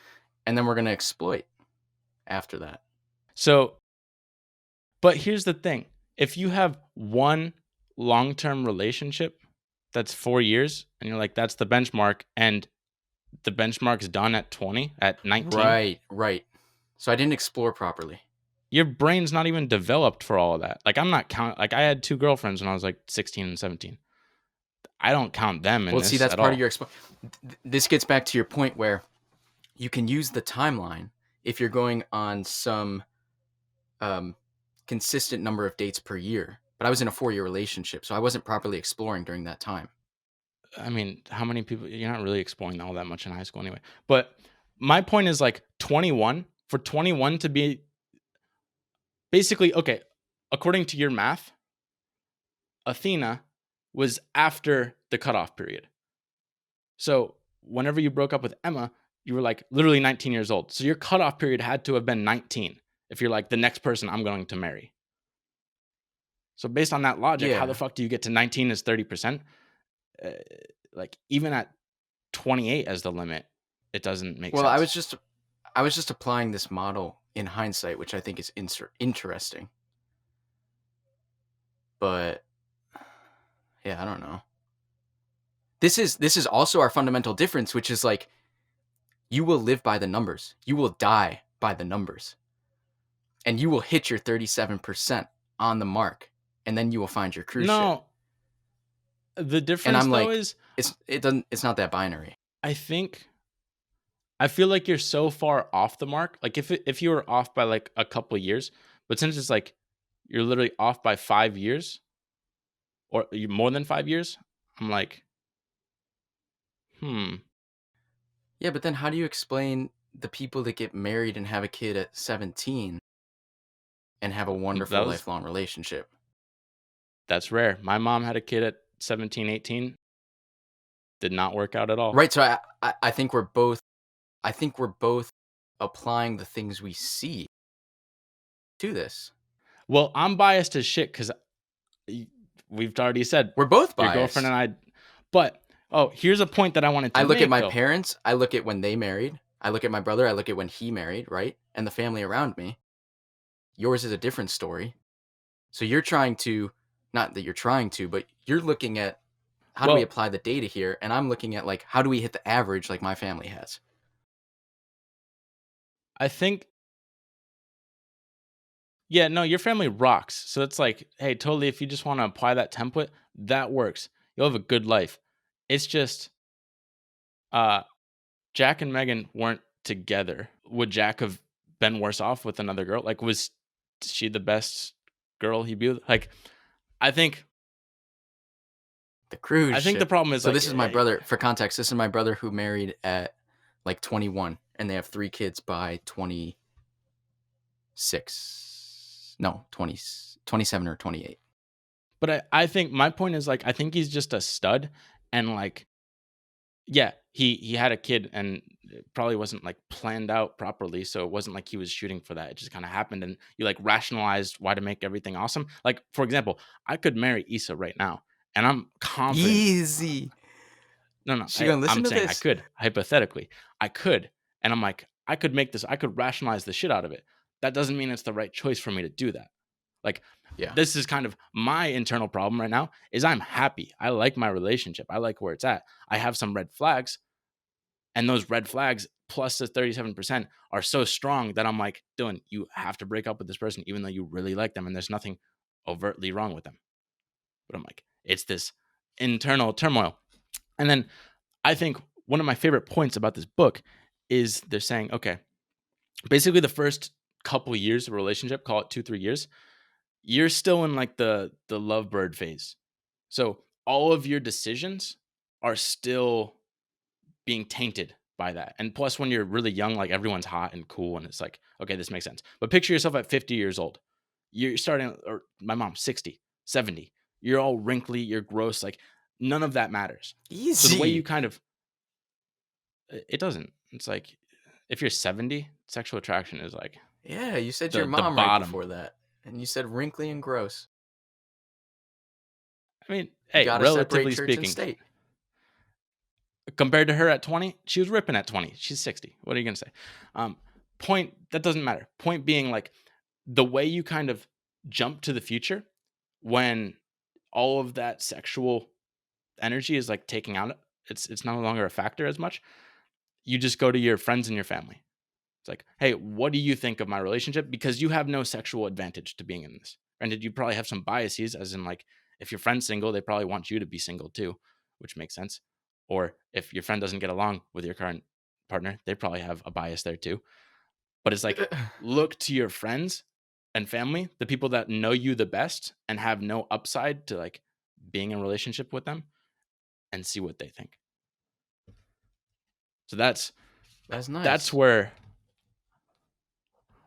And then we're going to exploit after that. So, but here's the thing. If you have one long-term relationship that's 4 years and you're like, that's the benchmark, and the benchmark's done at 20, at 19, Right. So I didn't explore properly. your brain's not even developed for all of that. Like, I'm not counting, like, I had 2 girlfriends when I was like 16 and 17. I don't count them in Well, see, this that's at part of all. your this gets back to your point where you can use the timeline if you're going on some consistent number of dates per year. But I was in a 4-year relationship, so I wasn't properly exploring during that time. I mean, how many people, you're not really exploring all that much in high school anyway. But my point is like 21, for 21 to be basically, okay, according to your math, Athena was after the cutoff period. So whenever you broke up with Emma, you were like literally 19 years old. So your cutoff period had to have been 19 if you're like the next person I'm going to marry. So based on that logic, how the Yeah. fuck do you get to 19 as 30%? Like even at 28 as the limit, it doesn't make Well, sense. I was just applying this model in hindsight, which I think is interesting. But yeah, I don't know. This is also our fundamental difference, which is like you will live by the numbers. You will die by the numbers. And you will hit your 37% on the mark, and then you will find your cruise ship. No, the And difference I'm though like, is it's not that binary. I feel like you're so far off the mark. Like if you were off by like a couple of years, but since it's like you're literally off by 5 years or more than 5 years, I'm like, hmm, Yeah, but then how do you explain the people that get married and have a kid at 17 and have a that wonderful was lifelong relationship? that's rare. My mom had a kid at 17, 18, did not work out at all. Right, so I think we're both applying the things we see to this. Well, I'm biased as shit cuz we've already said We're both your girlfriend biased. and I, but oh, here's a point that I wanted to I look at make my though. parents, I look at when they married, I look at my brother, I look at when he married, right? And the family around me. Yours is a different story. So you're trying to, not that you're trying to, but you're looking at how do we Well, apply the data here? And I'm looking at like, how do we hit the average like my family has? I think yeah, no, your family rocks. So it's like, hey, totally, if you just want to apply that template, that works. You'll have a good life. It's just uh Jack and Megan weren't together. Would Jack have been worse off with another girl? Like, was she the best girl he'd be with? Like, I think The cruise I think the ship. problem is So like this is my brother, for context, this is my brother who married at like 21 and they have 3 kids by 26. No, 20, 27 or 28. but I think my point is like I think he's just a stud and like yeah, he had a kid and it probably wasn't like planned out properly, so it wasn't like he was shooting for that. It just kind of happened, and you like rationalized why to make everything awesome. Like for example, I could marry Issa right now, and I'm confident. Easy. No, no, She gonna listen I'm to saying I this? could hypothetically, I could, and I'm like I could make this. I could rationalize the shit out of it. That doesn't mean it's the right choice for me to do that. Like Yeah. this is kind of my internal problem right now. Is I'm happy. I like my relationship. I like where it's at. I have some red flags, and those red flags plus the 37% are so strong that I'm like, Dylan, you have to break up with this person, even though you really like them and there's nothing overtly wrong with them. But I'm like, it's this internal turmoil. And then I think one of my favorite points about this book is they're saying, okay, basically the first couple years of a relationship, call it 2, 3 years, you're still in like the lovebird phase. So all of your decisions are still being tainted by that. And plus, when you're really young, like everyone's hot and cool, and it's like, okay, this makes sense. But picture yourself at 50 years old. You're starting, or my mom, 60, 70. You're all wrinkly, you're gross. Like, none of that matters. So the way you Easy. kind of, it doesn't. It's like, if you're 70, sexual attraction is like Yeah, you said your the mom right bottom. before that. And you said wrinkly and gross. I mean, You hey, gotta separate relatively church and speaking, state. Compared to her at 20, she was ripping at 20. She's 60. What are you gonna say? Point, that doesn't matter. Point being, like, the way you kind of jump to the future when all of that sexual energy is like taking out, it's no longer a factor as much. You just go to your friends and your family. It's like, hey, what do you think of my relationship? Because you have no sexual advantage to being in this. Granted, you probably have some biases, as in, like, if your friend's single, they probably want you to be single too, which makes sense. Or if your friend doesn't get along with your current partner, they probably have a bias there too. But it's like, look to your friends and family, the people that know you the best and have no upside to like being in a relationship with them, and see what they think. So that's nice. where,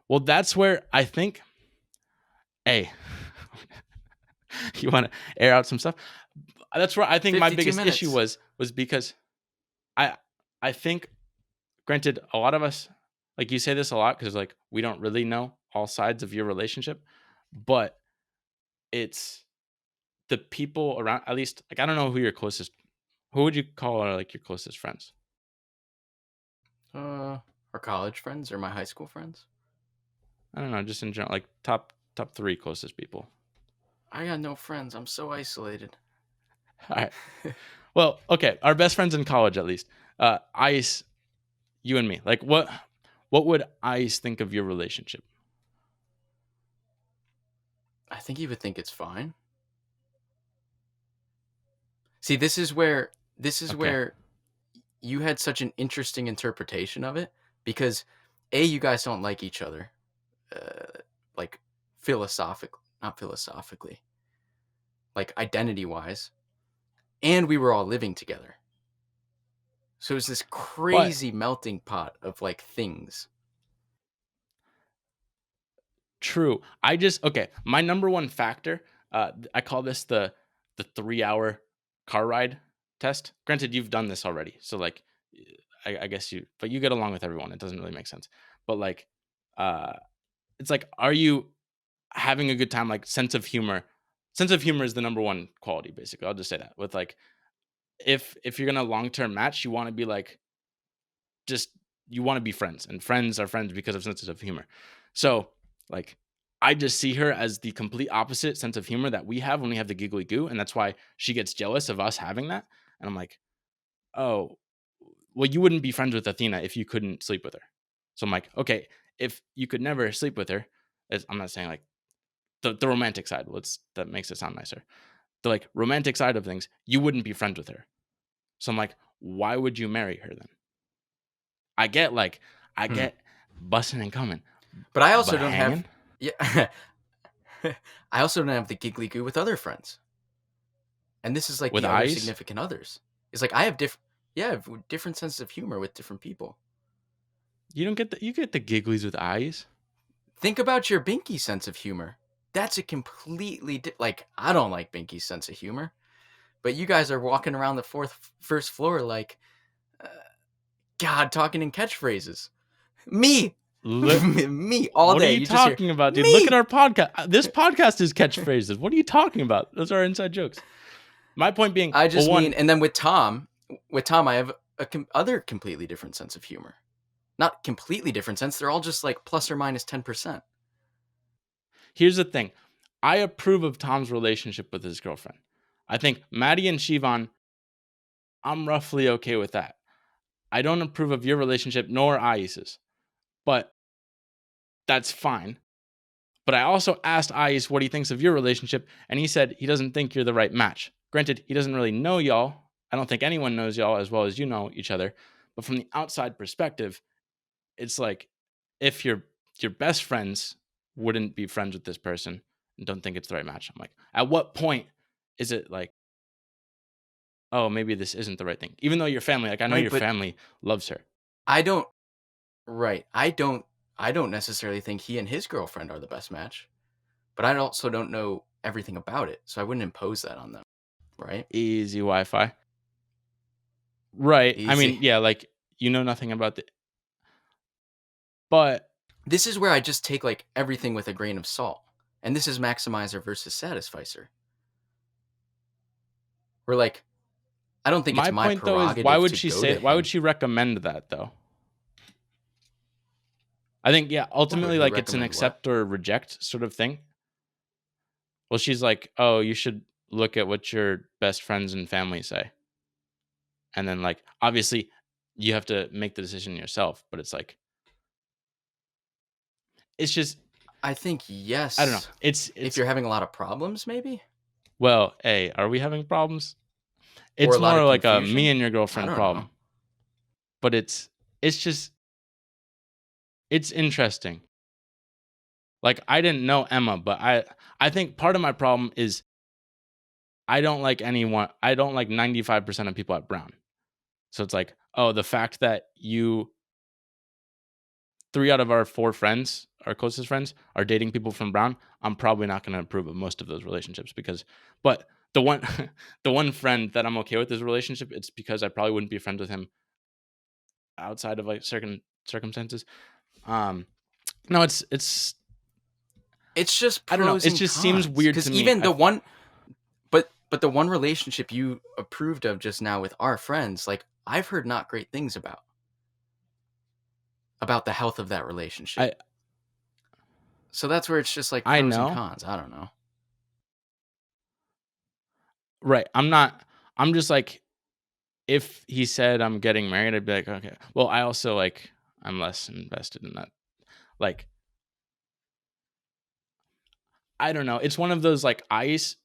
well, that's where I think, hey, you want to air out some stuff? That's where I think my 52 biggest minutes. issue was because I think, granted, a lot of us, like, you say this a lot because, like, we don't really know all sides of your relationship, but it's the people around, at least, like, I don't know who would you call are like your closest friends? Our college friends or my high school friends? I don't know, just in general, like top 3 closest people. I got no friends. I'm so isolated. All right. Well, okay, our best friends in college, at least. Ice, you and me. Like, what would Ice think of your relationship? I think he would think it's fine. See, this is where you had such an interesting interpretation of it, because you guys don't like each other, like not philosophically, like identity wise, and we were all living together. So it was this But crazy melting pot of like things. true. Okay, my number one factor, I call this the 3-hour car ride test. Granted, you've done this already, so like, I guess but you get along with everyone. It doesn't really make sense. But like, uh, it's like, are you having a good time? Like, sense of humor. Sense of humor is the number one quality, basically. I'll just say that. With like, if you're gonna long term match, you want to be like, just, you want to be friends, and friends are friends because of sense of humor. So like, I just see her as the complete opposite sense of humor that we have when we have the giggly goo, and that's why she gets jealous of us having that. And I'm like, oh, well, you wouldn't be friends with Athena if you couldn't sleep with her. So I'm like, okay, if you could never sleep with her, I'm not saying like the romantic side. That makes it sound nicer. The like romantic side of things, you wouldn't be friends with her. So I'm like, why would you marry her then? I get like, I Hmm. get bussing and coming, But I also but don't have, hanging yeah. I also don't have the giggly goo with other friends, and this is like with the other eyes, significant others. It's like I have different senses of humor with different people. you don't get you get the gigglies with eyes. Think about your Binky sense of humor. That's a completely like, I don't like Binky's sense of humor, but you guys are walking around the first floor like, uh, God, talking in catchphrases. Me, Look, me all what are day. you You just hear talking about, dude? Look at me. our podcast. This podcast is catchphrases. What are you talking about? Those are inside jokes. My point being, I well, just mean, one, and then with Tom, I have other completely different sense of humor. Not completely different sense. They're all just like plus or minus 10%. here's the thing. I approve of Tom's relationship with his girlfriend. I think Maddie and Shivan, I'm roughly okay with that. I don't approve of your relationship, nor Ais's, but that's fine. But I also asked Ais what he thinks of your relationship, and he said he doesn't think you're the right match. Granted, he doesn't really know y'all. I don't think anyone knows y'all as well as you know each other. But from the outside perspective, it's like, if your best friends wouldn't be friends with this person and don't think it's the right match, I'm like, at what point is it like, oh, maybe this isn't the right thing? Even though your family, like, I know Right, your but family loves her. I don't. Right, I don't necessarily think he and his girlfriend are the best match, but I also don't know everything about it, so I wouldn't impose that on them. Right? Easy Wi-Fi. Right. I mean, Easy. yeah, like, you know nothing about the, but This is where I just take like everything with a grain of salt, and this is maximizer versus satisficer. We're like, I don't think it's My my point though is, why prerogative would to she go say? to Why would him. she recommend that though? I think Why would ultimately who like it's an recommend what? accept or reject sort of thing. Well, she's like, oh, you should look at what your best friends and family say, and then like obviously you have to make the decision yourself. But it's like it's just I think I don't know. yes. If It's you're having a lot of problems, maybe, well, hey, are we having problems? or It's a lot more of like a me confusion. and your I girlfriend don't know. problem. But it's just it's interesting. Like I didn't know Emma, but I think part of my problem is I don't like anyone. I don't like 95% of people at Brown. So it's like, oh, the fact that you 3 out of our 4 friends, our closest friends, are dating people from Brown, I'm probably not going to approve of most of those relationships because but the one the one friend that I'm okay with this relationship, it's because I probably wouldn't be friends with him outside of like certain circumstances. Um no, It's just I don't know. pros It and just seems cons. weird Because to me. even the one, but the one relationship you approved of just now with our friends, like I've heard not great things about the health of that relationship. I So that's where it's just like I pros and know. cons. I don't know. Right. I'm not I'm just like if he said I'm getting married, I'd be like, okay. Well, I also like I'm less invested in that. Like, I don't know. It's one of those like ice.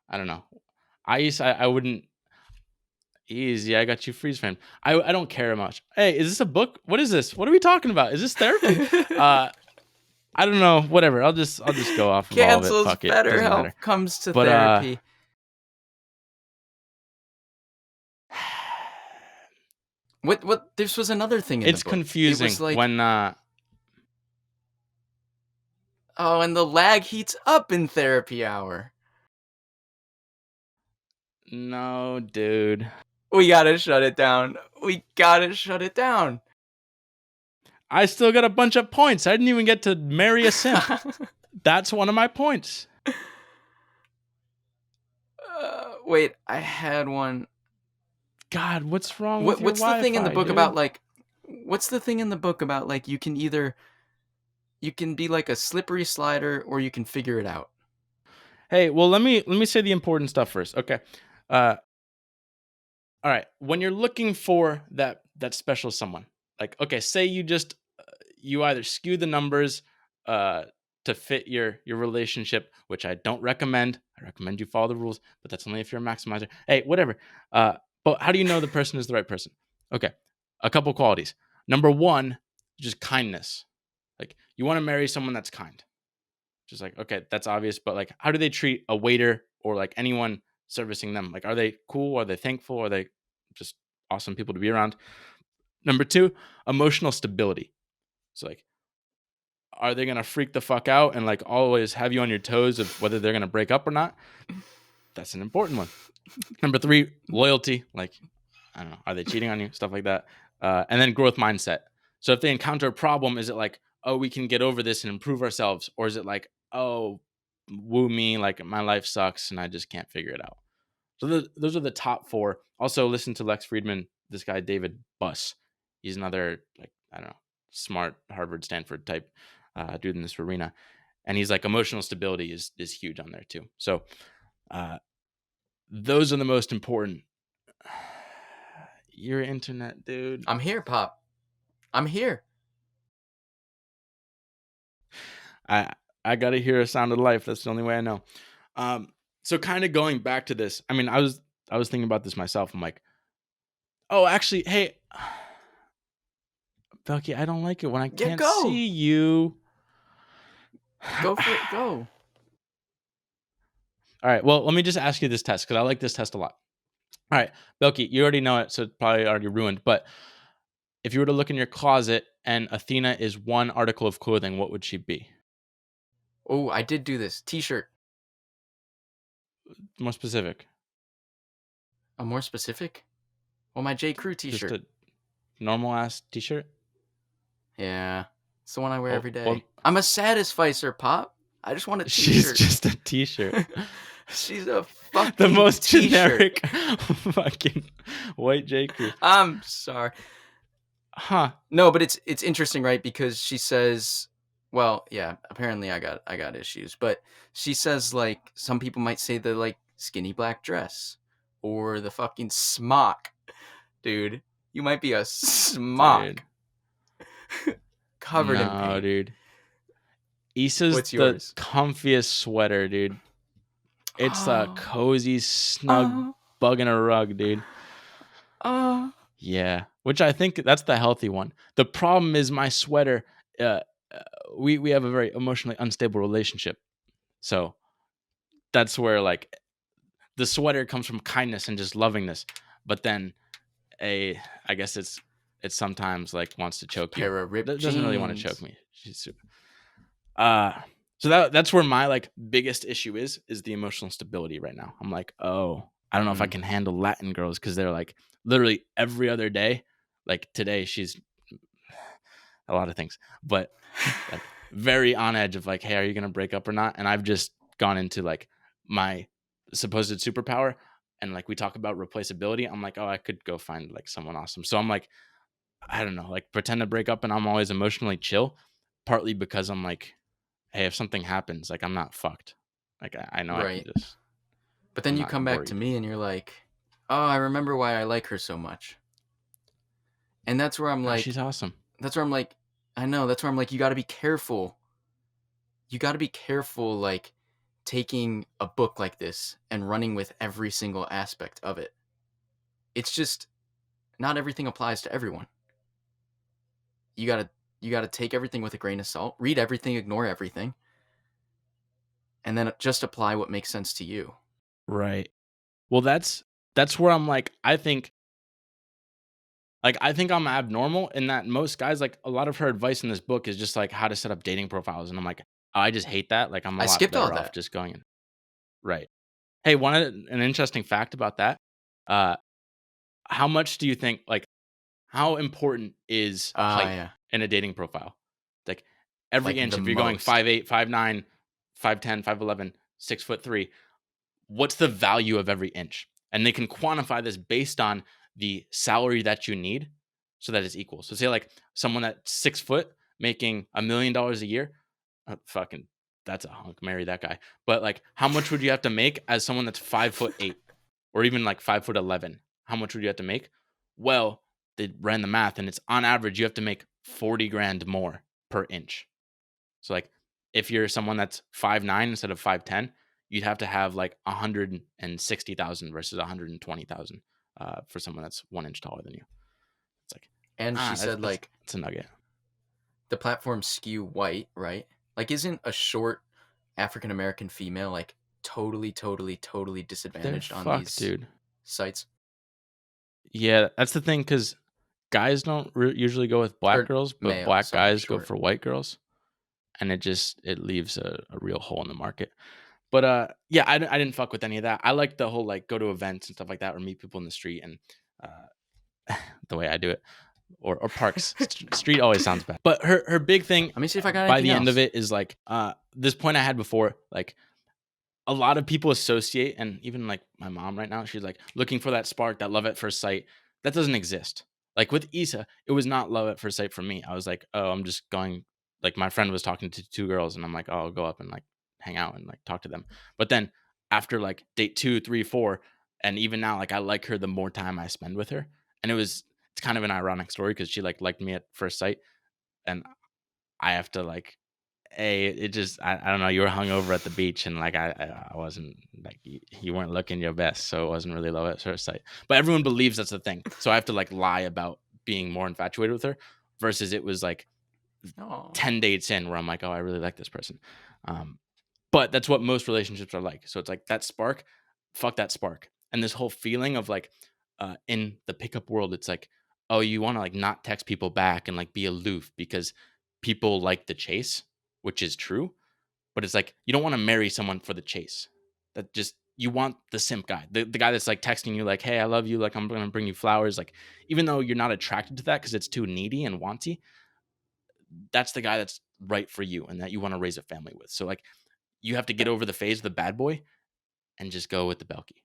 I don't know. Ice, I wouldn't easy. I got you freeze framed. I don't care much. Hey, is this a book? What is this? What are we talking about? Is this therapy? Uh I don't know. Whatever. I'll just go off of all of it. Cancels Fuck it. Doesn't BetterHelp matter. comes to But therapy. What this was another thing in the it's book. It was confusing like, when oh, and the lag heats up in therapy hour. no, dude. We gotta shut it down. We gotta shut it down. I still got a bunch of points. I didn't even get to marry a simp. That's one of my points. Wait, I had one. God, what's wrong with your What's the thing in the Wi-Fi, book about dude? like? What's the thing in the book about like you can be like a slippery slider or you can figure it out. Hey, well, let me say the important stuff first. Okay. Uh all right. When you're looking for that special someone, like okay, say you just you either skew the numbers uh to fit your relationship, which I don't recommend. I recommend you follow the rules, but that's only if you're a maximizer. Hey, whatever. Uh but how do you know the person is the right person? Okay. A couple qualities. Number 1, just kindness. Like you want to marry someone that's kind. Just like, okay, that's obvious, but like, how do they treat a waiter or like anyone servicing them? Like, are they cool? Are they thankful? Are they just awesome people to be around? Number 2, emotional stability. So like, are they gonna freak the fuck out and like always have you on your toes of whether they're gonna break up or not? That's an important one. Number 3, loyalty. Like, I don't know, are they cheating on you? Stuff like that. And then growth mindset. So if they encounter a problem, is it like, oh, we can get over this and improve ourselves, or is it like, oh, woo me, like my life sucks and I just can't figure it out? So those are the top 4. Also, listen to Lex Friedman. This guy David Buss. He's another like I don't know, smart Harvard Stanford type dude in this arena, and he's like emotional stability is huge on there too. So uh, those are the most important. Your internet, dude. I'm here, Pop. I'm here. I I gotta hear a sound of life. That's the only way I know. So kind of going back to this. I mean, I was thinking about this myself. I'm like, oh, actually, hey, Belky, I don't like it when I Yeah, can't go. see you. Go for it. Go. All right. Well, let me just ask you this test because I like this test a lot. All right, Belky, you already know it, so it's probably already ruined. But if you were to look in your closet and Athena is one article of clothing, what would she be? Oh, I did do this. T-shirt. More specific. More specific? Well, my J. Crew Just T-shirt. a normal ass t-shirt. Yeah, it's the one I wear Oh, every well, day. I'm a satisficer, Pop. I just want a she's T-shirt. just a t-shirt. She's a The fucking most t-shirt. generic fucking white J. Crew. I'm sorry. Huh. No, but it's interesting, right? Because she says, well, yeah, apparently I got issues, but she says like some people might say the like skinny black dress or the fucking smock. Dude, you might be a Dude. smock covered in No, paint. dude. Issa's What's the yours? comfiest sweater, dude. It's the Oh, cozy, snug oh, bug in a rug, dude. oh. Yeah, which I think that's the healthy one. The problem is my sweater. Uh, uh, we have a very emotionally unstable relationship, so that's where like the sweater comes from kindness and just lovingness, but then a I guess it's sometimes like wants to choke you. Pair of ripped Doesn't really want to choke jeans. me. Uh so that's where my like biggest issue is the emotional stability right now. I'm like, oh, I don't know if I Mm. can handle Latin girls because they're like literally every other day. Like today, she's a lot of things, but like very on edge of like, hey, are you gonna break up or not? And I've just gone into like my supposed superpower, and like we talk about replaceability. I'm like, oh, I could go find like someone awesome. So I'm like, I don't know, like pretend to break up, and I'm always emotionally chill, partly because I'm like, hey, if something happens, like I'm not fucked. Like I know I can Right. just, But I'm then you not come back to worried. me and you're like, oh, I remember why I like her so much. And that's where I'm Ah, like, she's awesome. that's where I'm like, I know, that's where I'm like, you got to be careful. You got to be careful, like, taking a book like this and running with every single aspect of it. It's just not everything applies to everyone. You got to take everything with a grain of salt, read everything, ignore everything, and then just apply what makes sense to you. Right. Well, that's where I'm like I think I'm abnormal in that most guys like a lot of her advice in this book is just like how to set up dating profiles, and I'm like, oh, I just hate that. Like I'm a I lot skipped all better off that. just going in. Right. Hey, an interesting fact about that. Uh, how much do you think like how important is height Yeah. in a dating profile? Like every Like inch, the if you're going most. 5'8", 5'9", 5'10", 5'11", 6'3", what's the value of every inch? And they can quantify this based on the salary that you need so that it's equal. So say like someone that's 6 foot making $1 million a year, fucking that's a hunk. Marry that guy. But like, how much would you have to make as someone that's 5'8" or even like 5'11"? How much would you have to make? Well, they ran the math, and it's on average you have to make 40 grand more per inch. So like if you're someone that's 5'9" instead of 5'10", you'd have to have like 160,000 versus 120,000 for someone that's 1 inch taller than you. It's like, And she that's said, that's like, that's a nugget. the platforms skew white, right? Like, isn't a short African American female, like, totally, totally, totally They're disadvantaged on fucked, these dude. sites? Yeah, that's the thing because guys don't usually go with black Or girls, but male, black sorry, guys go short. for white girls, and it leaves a real hole in the market. But yeah, I didn't fuck with any of that. I like the whole like go to events and stuff like that, or meet people in the street, and the way I do it, or parks. Street always sounds bad. But her big thing Let me see if I got by anything the end of else. it is like this point I had before, like a lot of people associate, and even like my mom right now, she's like looking for that spark, that love at first sight. That doesn't exist. Like with Issa, it was not love at first sight for me. I was like, oh, I'm just going. Like my friend was talking to two girls, and I'm like, oh, I'll go up and like hang out and like talk to them. But then after like date 2, 3, 4, and even now, like I like her the more time I spend with her. And it's kind of an ironic story because she like liked me at first sight, and I have to like it just I don't know. You were hungover at the beach, and like I wasn't like you weren't looking your best, so it wasn't really love at first sight. But everyone believes that's the thing, so I have to like lie about being more infatuated with her, versus it was like Oh, 10 dates in where I'm like, oh, I really like this person. Um, but that's what most relationships are like. So it's like that spark, fuck that spark, and this whole feeling of like in the pickup world, it's like, oh, you want to like not text people back and like be aloof because people like the chase, which is true. But it's like you don't want to marry someone for the chase. That just you want the simp guy, the guy that's like texting you like, hey, I love you, like I'm gonna bring you flowers, like even though you're not attracted to that because it's too needy and wanty, that's the guy that's right for you and that you want to raise a family with. So like you have to get over the phase of the bad boy and just go with the Belky.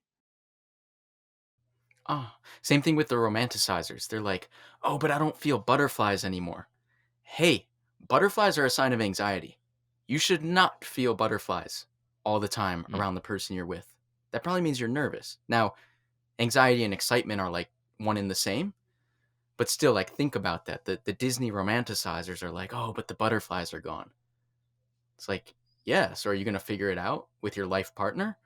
Oh, same thing with the romanticizers. They're like, oh, but I don't feel butterflies anymore. Hey, butterflies are a sign of anxiety. You should not feel butterflies all the time Mm. around the person you're with. That probably means you're nervous. Now, anxiety and excitement are like one in the same, but still, like, think about that. The Disney romanticizers are like, oh, but the butterflies are gone. It's like, yeah, so are you going to figure it out with your life partner?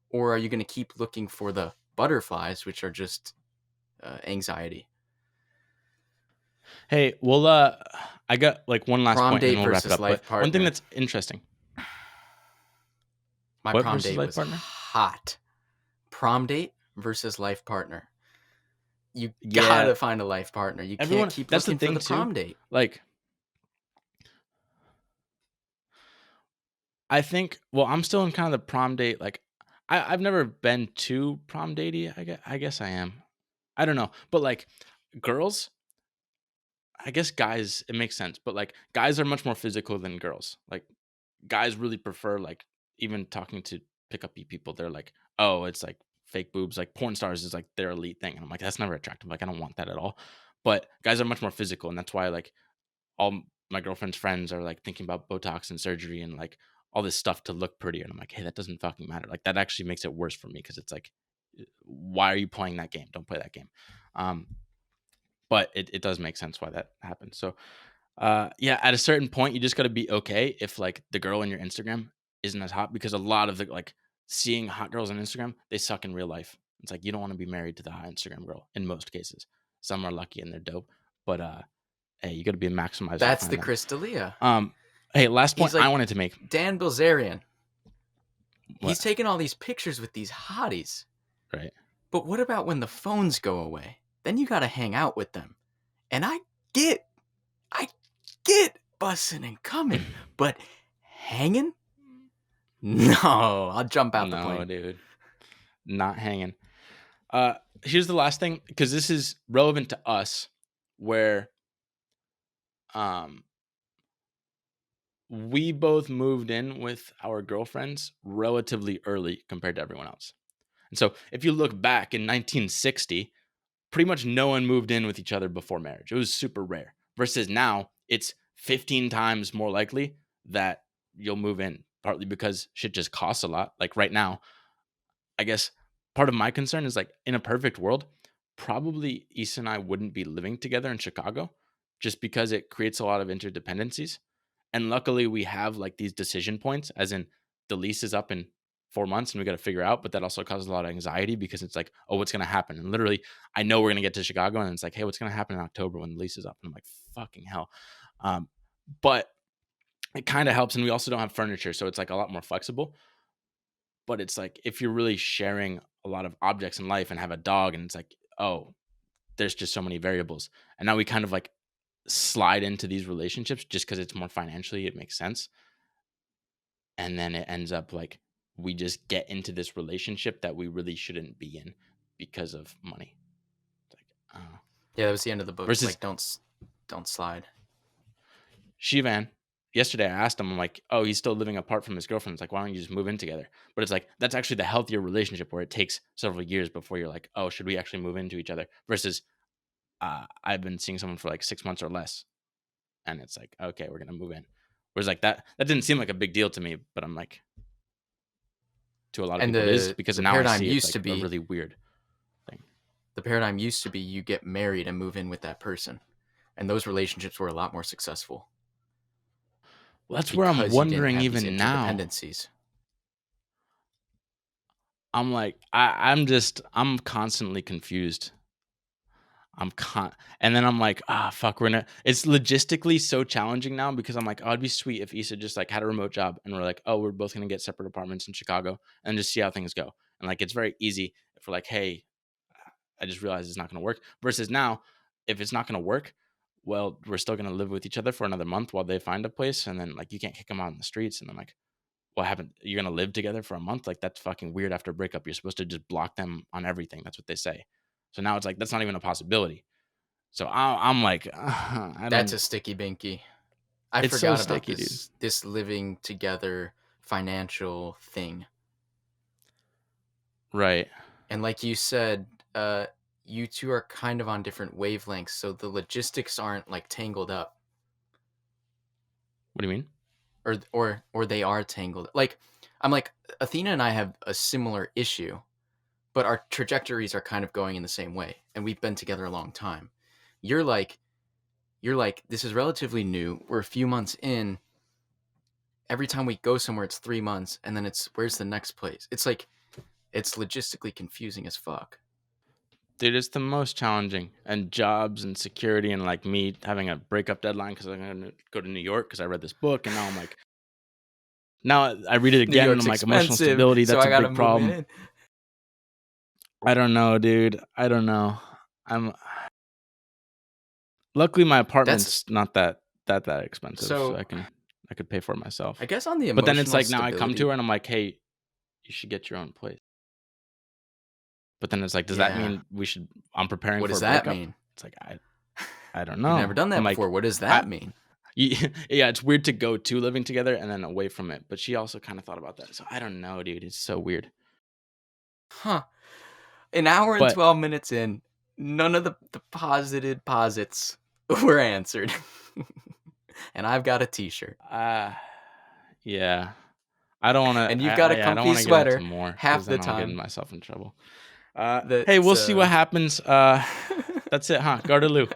Or are you going to keep looking for the butterflies, which are just anxiety? Hey, well, I got like one last Prom point, and then date we'll wrap it versus up. But life one thing partner. that's interesting. My What prom versus date life was partner? hot. Prom date versus life partner. You Yeah, gotta find a life partner. You can't everyone. keep That's the looking for thing the too. prom date. Like, I think. Well, I'm still in kind of the prom date. Like, I've never been too prom datey. I guess I am. I don't know, but like, girls. I guess guys. It makes sense, but like, guys are much more physical than girls. Like, guys really prefer like even talking to pickup people. They're like, oh, it's like fake boobs. Like porn stars is like their elite thing, and I'm like, that's never attractive. Like, I don't want that at all. But guys are much more physical, and that's why like all my girlfriend's friends are like thinking about Botox and surgery and like all this stuff to look prettier. And I'm like, hey, that doesn't fucking matter. Like that actually makes it worse for me because it's like, why are you playing that game? Don't play that game. Um, but it does make sense why that happens. So yeah, at a certain point, you just got to be okay if like the girl in your Instagram isn't as hot because a lot of the like seeing hot girls on Instagram, they suck in real life. It's like you don't want to be married to the hot Instagram girl in most cases. Some are lucky and they're dope, but hey, you got to be a maximizer to That's the find them. Crystalia. Um, hey, last point He's I like wanted to make. Dan Bilzerian. He's What? taking all these pictures with these hotties. Right. But what about when the phones go away? Then you gotta hang out with them. And get, I get bussing and coming, but hanging? No, I'll jump out the No, plane. dude, not hanging. Uh, Here's the last thing because this is relevant to us, where um we both moved in with our girlfriends relatively early compared to everyone else. And so if you look back in 1960, pretty much no one moved in with each other before marriage. It was super rare. Versus now, it's 15 times more likely that you'll move in, partly because shit just costs a lot. Like right now, I guess part of my concern is like in a perfect world, probably Issa and I wouldn't be living together in Chicago just because it creates a lot of interdependencies. And luckily we have like these decision points, as in the lease is up in 4 months and we got to figure out, but that also causes a lot of anxiety because it's like, oh, what's going to happen? And literally, I know we're going to get to Chicago and it's like, hey, what's going to happen in October when the lease is up? And I'm like, fucking hell. But it kind of helps. And we also don't have furniture. So it's like a lot more flexible. But it's like if you're really sharing a lot of objects in life and have a dog, and it's like, oh, there's just so many variables. And now we kind of like slide into these relationships just because it's more financially, it makes sense. And then it ends up like we just get into this relationship that we really shouldn't be in because of money. It's like, Yeah, that was the end of the book. versus Like, don't slide. Shivan, yesterday I asked him, I'm like, oh, he's still living apart from his girlfriend. It's like, why don't you just move in together? But it's like, that's actually the healthier relationship where it takes several years before you're like, oh, should we actually move into each other? Versus I've been seeing someone for like 6 months or less. And it's like, okay, we're going to move in. Whereas like that didn't seem like a big deal to me, but I'm like, to a lot of And people it is the because the now I paradigm see it's used to like a be really weird thing. you get married and move in with that person. And those relationships were a lot more successful Well, that's where I'm because you didn't wondering have these even now. interdependencies. I'm like, I'm constantly confused. And then I'm like, fuck, it's logistically so challenging now because I'm like, oh, it'd be sweet if Issa just like had a remote job and we're like, oh, we're both gonna get separate apartments in Chicago and just see how things go. And like, it's very easy if we're like, hey, I just realized it's not gonna work. Versus now, if it's not gonna work, well, we're still gonna live with each other for another month while they find a place, and then like you can't kick them out in the streets. And I'm like, what happened? You're gonna live together for a month? Like that's fucking weird after a breakup. You're supposed to just block them on everything. That's what they say. So now it's like that's not even a possibility. So I'm like, I That's don't. a sticky binky. I It's so forgot about sticky, dude. this living together financial thing. Right. And like you said, you two are kind of on different wavelengths, so the logistics aren't like tangled up, What do you mean? or they are tangled. Like I'm like Athena and I have a similar issue, but our trajectories are kind of going in the same way, and we've been together a long time. You're like this is relatively new. We're a few months in. Every time we go somewhere, it's 3 months, and then it's where's the next place? It's like it's logistically confusing as fuck. Dude, it's the most challenging. And jobs and security and like me having a breakup deadline because I'm going to go to New York because I read this book. And now I'm like, now I read it New again and York's I'm like, emotional expensive, stability, so that's I a gotta big move problem. in. I don't know, dude. I don't know. I'm luckily my That's apartment's not that expensive, so so. I could pay for it I myself. guess on the But then it's emotional like now I come to her stability, and I'm like, hey, you should get your own place. But then it's like, does that yeah. mean I'm preparing What for does a that breakup? mean? It's like I don't You've never know. done I'm that like, before. What does I that mean? yeah, it's weird to go to living together and then away from it. But she also kind of thought about that. So I don't know, dude. It's so weird. Huh. An hour and But 12 minutes in, none of the posited posits were answered. And I've got a t-shirt. uh yeah. I don't want to And you've got a I don't comfy want to get into sweater more cuz half the then I'll get time. myself in trouble. Hey, That's we'll see what happens. That's it, huh? Gardeloo.